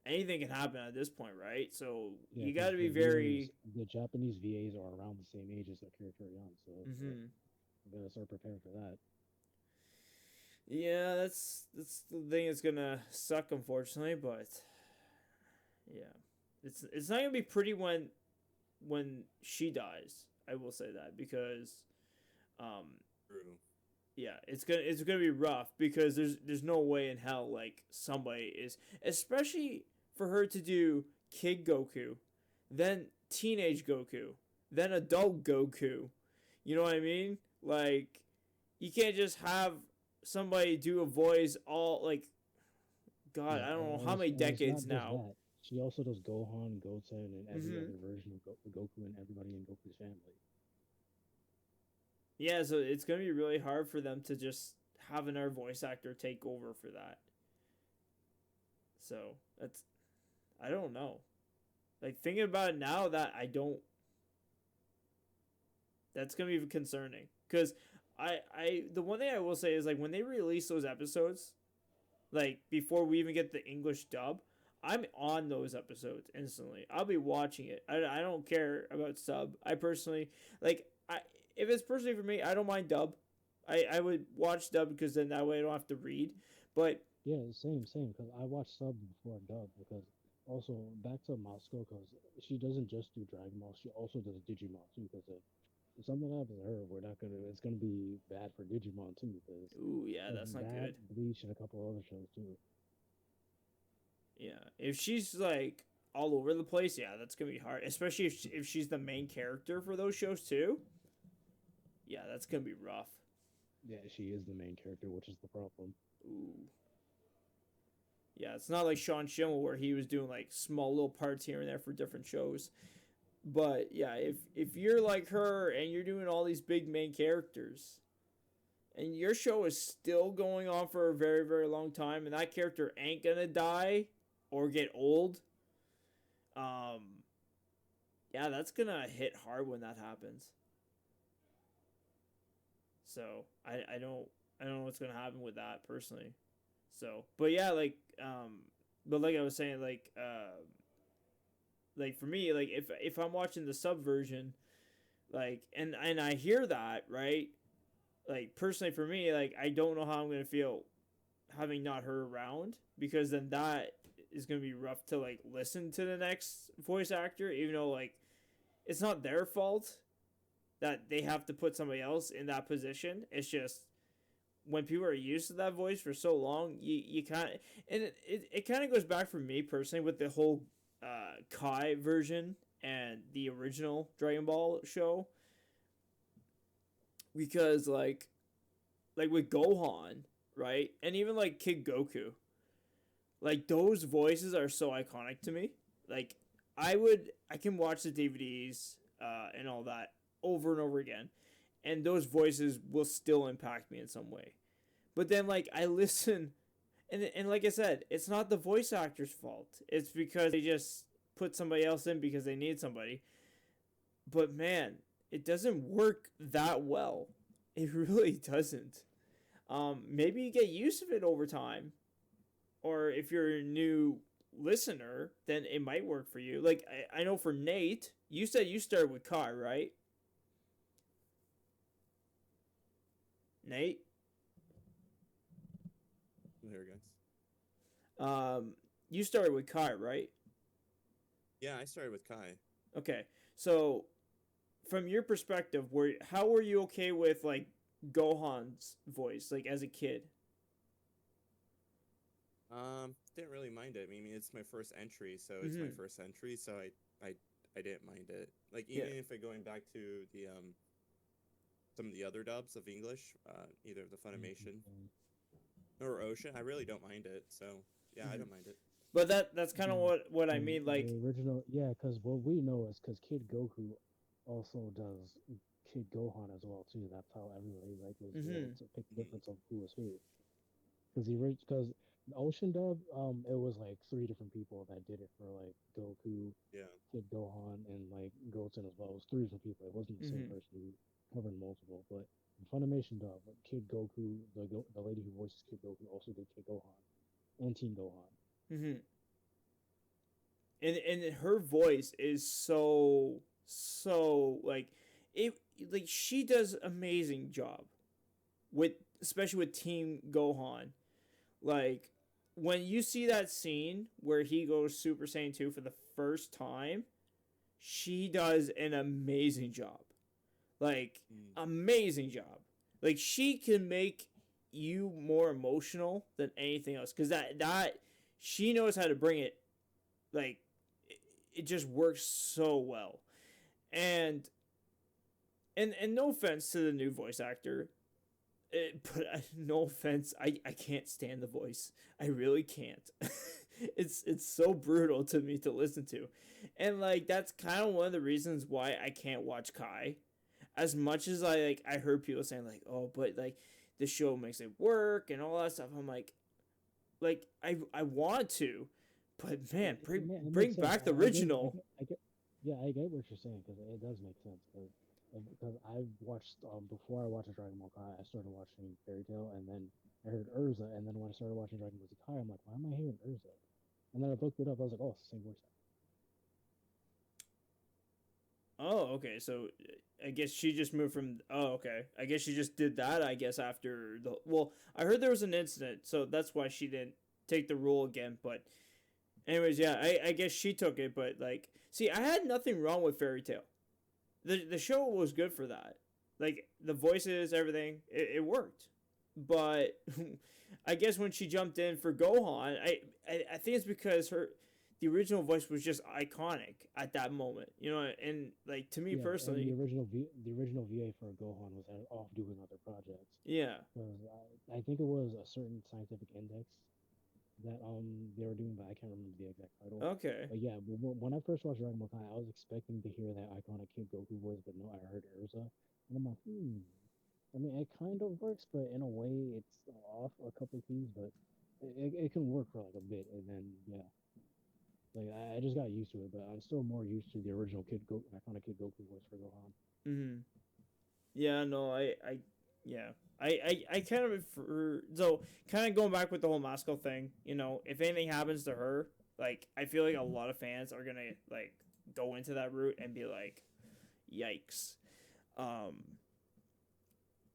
Speaker 1: anything can happen at this point, right? So
Speaker 3: Yeah,
Speaker 1: you got
Speaker 3: because
Speaker 1: to
Speaker 3: the
Speaker 1: be
Speaker 3: VAs,
Speaker 1: very.
Speaker 3: the Japanese VAs are around the same age as Akira Toriyama, so
Speaker 1: Mm-hmm.
Speaker 3: we gotta start preparing for that.
Speaker 1: Yeah, that's the thing that's gonna suck, unfortunately. But yeah, it's not gonna be pretty when she dies. I will say that because, um,
Speaker 2: True.
Speaker 1: yeah, it's gonna be rough because there's no way in hell like somebody is, especially for her to do Kid Goku, then teenage Goku, then adult Goku. You know what I mean? Like you can't just have somebody do a voice all like God.
Speaker 3: Yeah,
Speaker 1: I don't know how many
Speaker 3: and it's
Speaker 1: decades
Speaker 3: not just
Speaker 1: now.
Speaker 3: that. She also does Gohan, Goten, and every
Speaker 1: Mm-hmm.
Speaker 3: other version of Goku and everybody in Goku's family.
Speaker 1: Yeah, so it's gonna be really hard for them to just have another voice actor take over for that. So that's I don't know. Like thinking about it now, that I don't. That's gonna be concerning because the one thing I will say is like when they release those episodes, like before we even get the English dub, I'm on those episodes instantly. I'll be watching it. I don't care about sub. I personally like I if it's personally for me, I don't mind dub. I would watch dub because then that way I don't have to read. But
Speaker 3: Yeah, same. Because I watched sub before dub. Because also back to Moscow, because she doesn't just do Dragon Ball, she also does Digimon too. Because if something happens to her, we're not gonna. It's gonna be bad for Digimon too. Because
Speaker 1: ooh yeah,
Speaker 3: of
Speaker 1: that's not
Speaker 3: that,
Speaker 1: good.
Speaker 3: Bleach, and a couple other shows too.
Speaker 1: Yeah, if she's like all over the place, yeah, that's gonna be hard. Especially if she's the main character for those shows too. Yeah, that's gonna be rough.
Speaker 3: Yeah, she is the main character, which is the problem.
Speaker 1: Ooh. Yeah, it's not like Sean Schimmel where he was doing like small little parts here and there for different shows. But yeah, if you're like her and you're doing all these big main characters and your show is still going on for a very very long time and that character ain't gonna die or get old, um, yeah, that's gonna hit hard when that happens. So I don't know what's gonna happen with that personally. So, but yeah, but like I was saying, like for me, like if I'm watching the sub version, like and I hear that right, like personally for me, like I don't know how I'm gonna feel having not her around because then that is gonna be rough to like listen to the next voice actor, even though like it's not their fault that they have to put somebody else in that position. It's just when people are used to that voice for so long, you kind of and it kind of goes back for me personally with the whole Kai version and the original Dragon Ball show because like with Gohan, right, and even like Kid Goku, like those voices are so iconic to me. Like I can watch the DVDs and all that over and over again, and those voices will still impact me in some way. But then like I listen and like I said, it's not the voice actor's fault. It's because they just put somebody else in because they need somebody. But man, it doesn't work that well. It really doesn't. Maybe you get used to it over time, or if you're a new listener, then it might work for you. Like I know for Nate, you said you started with Kai, right? Nate,
Speaker 2: Here, guys.
Speaker 1: you started with Kai, right?
Speaker 2: Yeah, I started with Kai.
Speaker 1: Okay, so from your perspective, how were you okay with like Gohan's voice, like as a kid?
Speaker 2: Didn't really mind it. I mean, it's my first entry, so it's my
Speaker 1: Mm-hmm.
Speaker 2: first entry, so I didn't mind it. Like
Speaker 1: Yeah.
Speaker 2: even if I going back to the some of the other dubs of English, either the Funimation or Ocean, I really don't mind it. So yeah, I
Speaker 1: Mm-hmm.
Speaker 2: don't mind it.
Speaker 1: But that's kind of
Speaker 3: Yeah,
Speaker 1: what I
Speaker 3: the
Speaker 1: mean. Like,
Speaker 3: original, yeah, because what we know is because Kid Goku, also does Kid Gohan as well too. That's how everybody like was able
Speaker 1: Mhm.
Speaker 3: to pick the difference of who was who. Because the Ocean dub, it was like three different people that did it for like Goku,
Speaker 2: Yeah.
Speaker 3: Kid Gohan, and like Goten as well. It was three different people. It wasn't the same
Speaker 1: Mhm.
Speaker 3: person who covered multiple. But in Funimation dub, Kid Goku, the lady who voices Kid Goku also did Kid Gohan and Teen Gohan.
Speaker 1: Mhm. And her voice is so like it like she does amazing job with especially with Team Gohan. Like when you see that scene where he goes Super Saiyan 2 for the first time, she does an amazing job. Like
Speaker 2: Mm.
Speaker 1: amazing job. Like she can make you more emotional than anything else cuz that she knows how to bring it like it just works so well. And and no offense to the new voice actor, but no offense, I can't stand the voice. I really can't. It's so brutal to me to listen to, and like that's kind of one of the reasons why I can't watch Kai. As much as I heard people saying like, oh, but like the show makes it work and all that stuff. I'm like I want to, but man,
Speaker 3: It
Speaker 1: bring
Speaker 3: makes sense.
Speaker 1: back the
Speaker 3: I
Speaker 1: original.
Speaker 3: get, I get, yeah, I get what you're saying because it does make sense. Because I watched before I watched Dragon Ball Kai, I started watching Fairy Tail, and then I heard Urza, and then when I started watching Dragon Ball Z Kai, I'm like, why am I hearing Urza? And then I looked it up. I was like, oh, it's the same voice
Speaker 1: Oh, okay. So I guess she just moved from. Oh, okay. I guess she just did that. I guess after the. Well, I heard there was an incident, so that's why she didn't take the role again. But anyways, yeah, I guess she took it. But like, see, I had nothing wrong with Fairy Tale. The show was good for that. Like the voices, everything, it worked. But I guess when she jumped in for Gohan, I think it's because her the original voice was just iconic at that moment, you know. And like to me
Speaker 3: Yeah, and
Speaker 1: personally,
Speaker 3: the original VA for Gohan was off doing other projects.
Speaker 1: yeah.
Speaker 3: Because I think it was a certain scientific index that they were doing, but I can't remember the exact title.
Speaker 1: Okay.
Speaker 3: But yeah, when I first watched Dragon Ball Kai, I was expecting to hear that iconic Kid Goku voice, but no, I heard Urza, and I'm like, I mean, it kind of works, but in a way, it's off a couple of keys, but it can work for like a bit, and then yeah, like I just got used to it, but I'm still more used to the original iconic Kid Goku voice for Gohan.
Speaker 1: Mm-hmm. Yeah. No. Yeah. I kind of prefer so kind of going back with the whole Moscow thing. You know, if anything happens to her, like I feel like a lot of fans are gonna like go into that route and be like, yikes. Um,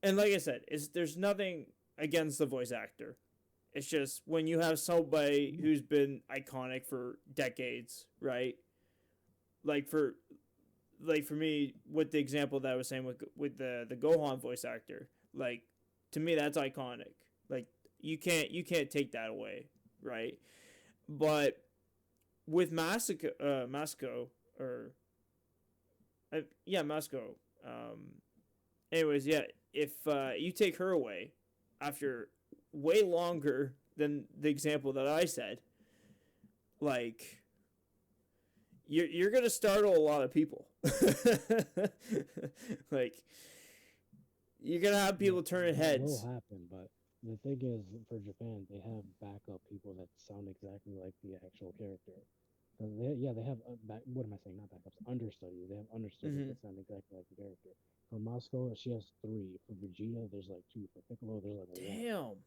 Speaker 1: and like I said, there's nothing against the voice actor. It's just when you have somebody who's been iconic for decades, right? Like for like for me, with the example that I was saying with the Gohan voice actor, like to me that's iconic. Like you can't take that away, right? But with Masco or yeah Masco. Anyways, yeah, if you take her away after way longer than the example that I said, like you're gonna startle a lot of people. Like you're gonna have
Speaker 3: Yeah,
Speaker 1: people turning
Speaker 3: that will
Speaker 1: heads.
Speaker 3: happen, but the thing is, for Japan, they have backup people that sound exactly like the actual character. Yeah, they have what am I saying? Not backups, understudies. They have understudies
Speaker 1: Mm-hmm.
Speaker 3: that sound exactly like the character. For Moscow, she has three. For Vegeta, there's like two. For Piccolo, there's like one.
Speaker 1: Damn.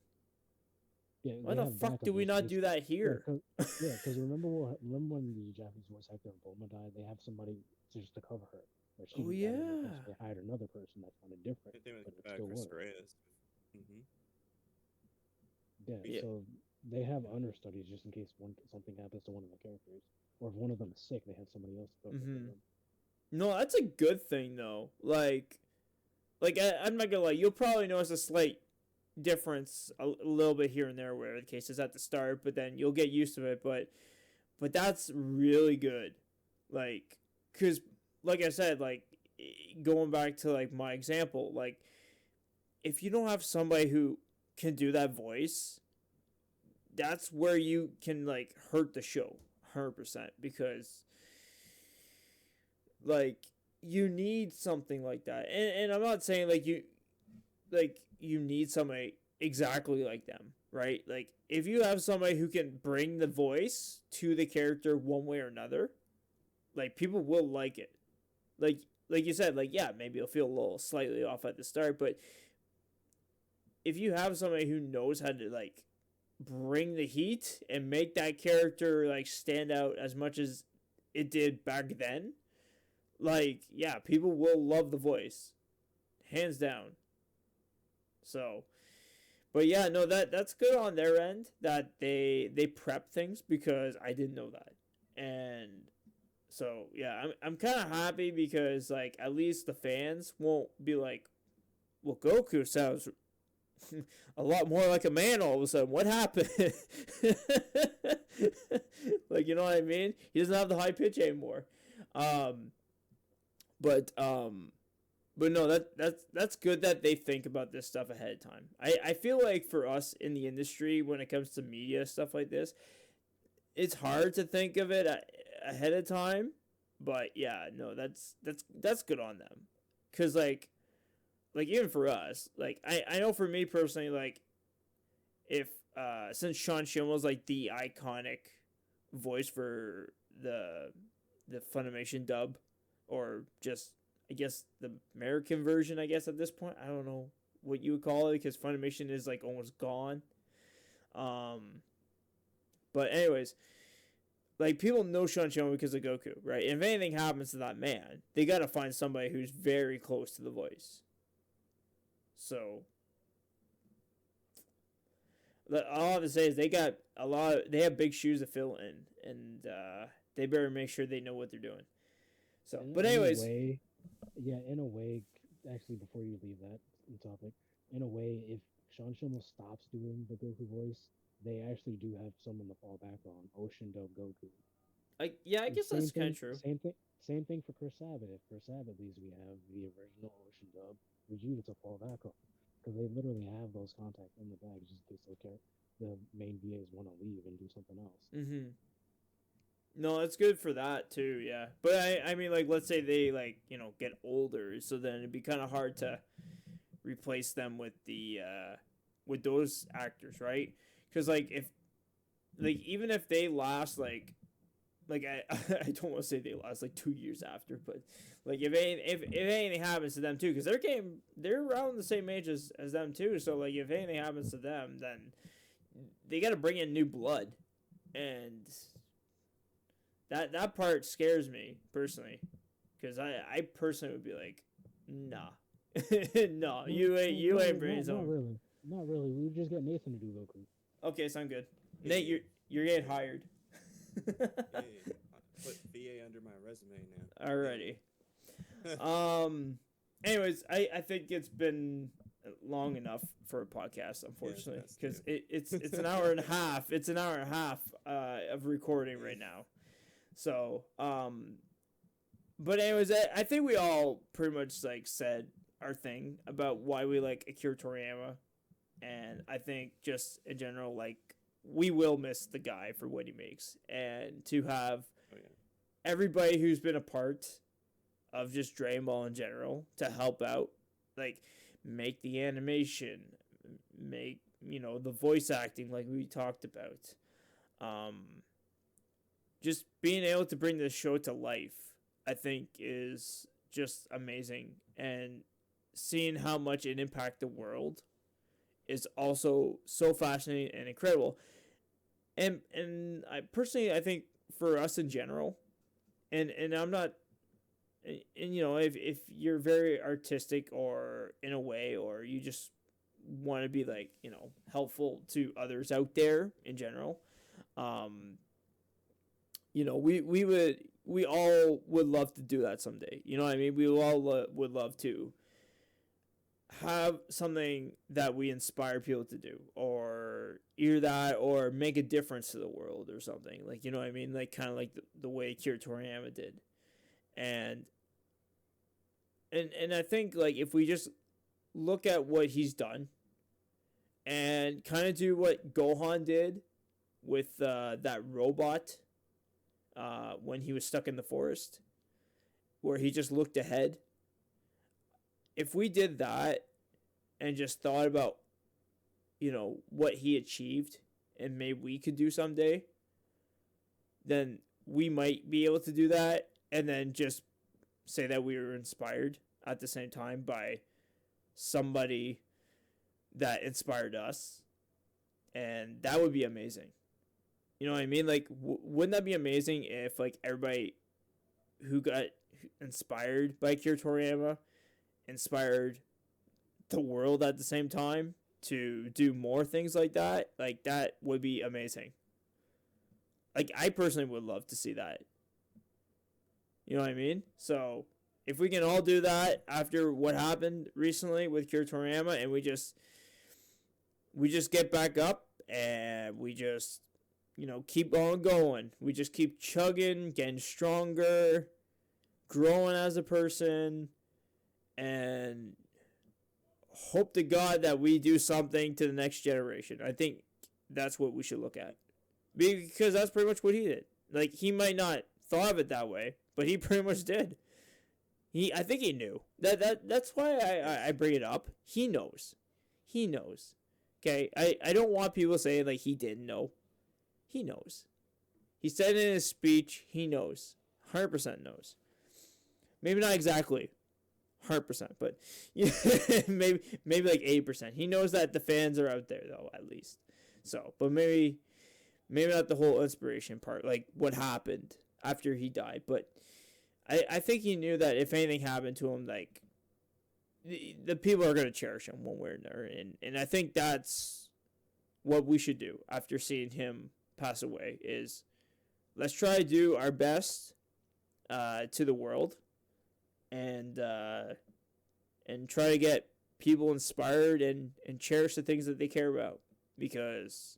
Speaker 3: Yeah,
Speaker 1: Why
Speaker 3: they
Speaker 1: the
Speaker 3: have
Speaker 1: fuck
Speaker 3: backup
Speaker 1: do we not do that
Speaker 3: yeah,
Speaker 1: here?
Speaker 3: cause remember when the Japanese voice actor Bulma died? They have somebody just to cover her, but she
Speaker 1: Oh
Speaker 3: died in her place.
Speaker 1: yeah.
Speaker 3: So they hired another person that sounded different,
Speaker 2: Same thing with
Speaker 3: but it still
Speaker 2: Chris
Speaker 3: worked.
Speaker 2: Reyes. Mm-hmm.
Speaker 3: Yeah,
Speaker 1: Yeah.
Speaker 3: so they have understudies just in case something happens to one of the characters, or if one of them is sick, they have somebody else to cover for
Speaker 1: Mm-hmm.
Speaker 3: them.
Speaker 1: No, that's a good thing though. Like I'm not gonna lie, you'll probably notice a slight difference a little bit here and there where the case is at the start, but then you'll get used to it. But that's really good, like because like I said, like going back to like my example, like if you don't have somebody who can do that voice, that's where you can like hurt the show 100% because like you need something like that. And I'm not saying like you need somebody exactly like them, right? Like if you have somebody who can bring the voice to the character one way or another, like people will like it. Like you said, like yeah, maybe it'll feel a little slightly off at the start, but if you have somebody who knows how to like bring the heat and make that character like stand out as much as it did back then, like yeah, people will love the voice, hands down. So, but yeah, no, that's good on their end that they prep things because I didn't know that, and so yeah, I'm kind of happy because like at least the fans won't be like, well, Goku sounds a lot more like a man all of a sudden. What happened? Like you know what I mean? He doesn't have the high pitch anymore. Um, but no, that's good that they think about this stuff ahead of time. I feel like for us in the industry when it comes to media stuff like this, it's hard to think of it ahead of time. But yeah, no, that's good on them, cause like even for us, like I know for me personally, like if since Sean Schimmel's like the iconic voice for the Funimation dub, or just I guess the American version, I guess at this point, I don't know what you would call it because Funimation is like almost gone. But anyways, like people know Sean Schimmel because of Goku, right? And if anything happens to that man, they gotta find somebody who's very close to the voice. So all I have to say is they have big shoes to fill in, and they better make sure they know what they're doing. So, but anyways,
Speaker 3: in a way, actually, before you leave that topic, in a way, if Sean Schimmel stops doing the Goku voice, they actually do have someone to fall back on. Ocean dub Goku.
Speaker 1: I guess that's kind of true.
Speaker 3: Same thing for Chris Sabat. If Chris Sabat leaves, we have the original Ocean dub Vegeta to fall back on, because they literally have those contacts in the bag just in case the main VAs want to leave and do something else.
Speaker 1: Mm-hmm. No, it's good for that too, yeah. But I mean, like, let's say they like get older, so then it'd be kind of hard to replace them with with those actors, right? Because like even if they last like I I don't want to say they last like 2 years after, but like if anything happens to them too, because they're around the same age as them too, so like if anything happens to them, then they got to bring in new blood, and that part scares me personally, because I personally would be like, nah, no, you ain't bringing someone.
Speaker 3: Not really. We would just get Nathan to do Goku.
Speaker 1: Okay, sound good. Nate, you're getting hired.
Speaker 2: Hey, put VA under my resume now.
Speaker 1: Alrighty. Anyways, I think it's been long enough for a podcast, unfortunately, because it's an hour and a half. It's an hour and a half of recording right now. So, but anyways, I think we all pretty much like said our thing about why we like Akira Toriyama, and I think just in general, like we will miss the guy for what he makes, and to have everybody who's been a part of just Dragon Ball in general to help out, like make the animation, make the voice acting like we talked about, just being able to bring this show to life, I think is just amazing, and seeing how much it impacted the world is also so fascinating and incredible. And I personally, I think for us in general, and I'm not, and if you're very artistic or in a way, or you just want to be like helpful to others out there in general, we all would love to do that someday. You know what I mean? We all would love to have something that we inspire people to do, or either that or make a difference to the world or something, like what I mean, like kind of like the way Akira Toriyama did. And I think like if we just look at what he's done and kind of do what Gohan did with that robot when he was stuck in the forest, where he just looked ahead. If we did that and just thought about, what he achieved and maybe we could do someday, then we might be able to do that and then just say that we were inspired at the same time by somebody that inspired us. And that would be amazing. You know what I mean? Like, wouldn't that be amazing if, like, everybody who got inspired by Akira Toriyama inspired the world at the same time to do more things like that? Like, that would be amazing. Like, I personally would love to see that. You know what I mean? So, if we can all do that after what happened recently with Akira Toriyama, and we just get back up and we just, keep on going. We just keep chugging, getting stronger, growing as a person, and hope to God that we do something to the next generation. I think that's what we should look at. Because that's pretty much what he did. Like, he might not thought of it that way, but he pretty much did. I think he knew. That's why I bring it up. He knows. He knows. Okay? I don't want people saying, like, he didn't know. He knows. He said in his speech, he knows. 100% knows. Maybe not exactly 100%, but maybe like 80%. He knows that the fans are out there, though, at least. So, but maybe not the whole inspiration part, like what happened after he died. But I think he knew that if anything happened to him, like, the people are going to cherish him one way or another. And I think that's what we should do after seeing him pass away, is let's try to do our best to the world and try to get people inspired and cherish the things that they care about. Because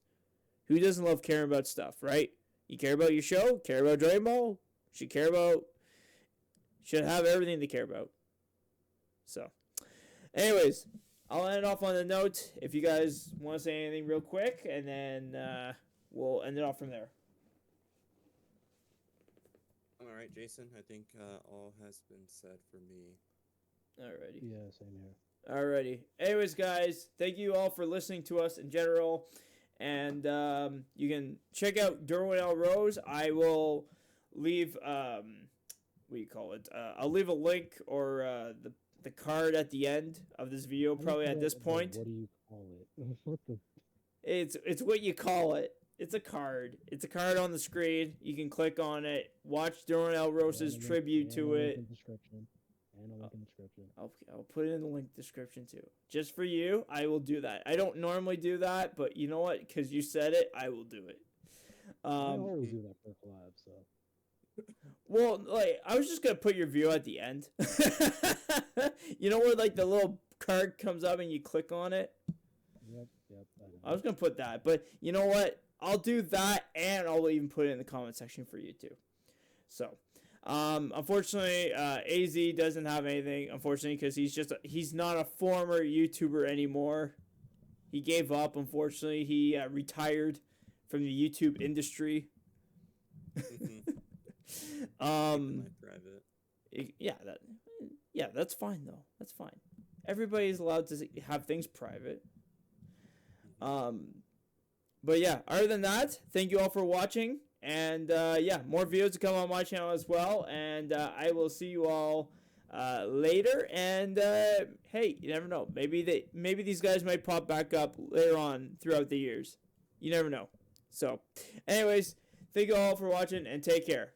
Speaker 1: who doesn't love caring about stuff, right? You care about your show, care about Dragon Ball, should have everything to care about. So, anyways, I'll end it off on a note. If you guys want to say anything real quick, and then we'll end it off from there.
Speaker 2: All right, Jason. I think all has been said for me.
Speaker 1: Alrighty.
Speaker 3: Yeah, same here.
Speaker 1: Alrighty. Anyways, guys, thank you all for listening to us in general. And you can check out Derwin L. Rose. I will leave, what do you call it? I'll leave a link or the card at the end of this video, probably at this point.
Speaker 3: What do you call it? What the?
Speaker 1: It's what you call it. It's a card. It's a card on the screen. You can click on it. Watch Derwin L. Rose's tribute to it. I'll put it in the link description too. Just for you, I will do that. I don't normally do that, but you know what? Because you said it, I will do it.
Speaker 3: I always do that for collab, so.
Speaker 1: Well, like, I was just gonna put your view at the end. You know where, like, the little card comes up and you click on it?
Speaker 3: Yep.
Speaker 1: I was gonna put that, but you know what? I'll do that, and I'll even put it in the comment section for you too. So, unfortunately, AZ doesn't have anything. Unfortunately, because he's not a former YouTuber anymore. He gave up. Unfortunately, he retired from the YouTube industry.
Speaker 2: Private.
Speaker 1: That's fine though. That's fine. Everybody's allowed to have things private. But yeah, other than that, thank you all for watching. And more videos to come on my channel as well. And I will see you all later. And hey, you never know. Maybe these guys might pop back up later on throughout the years. You never know. So, anyways, thank you all for watching and take care.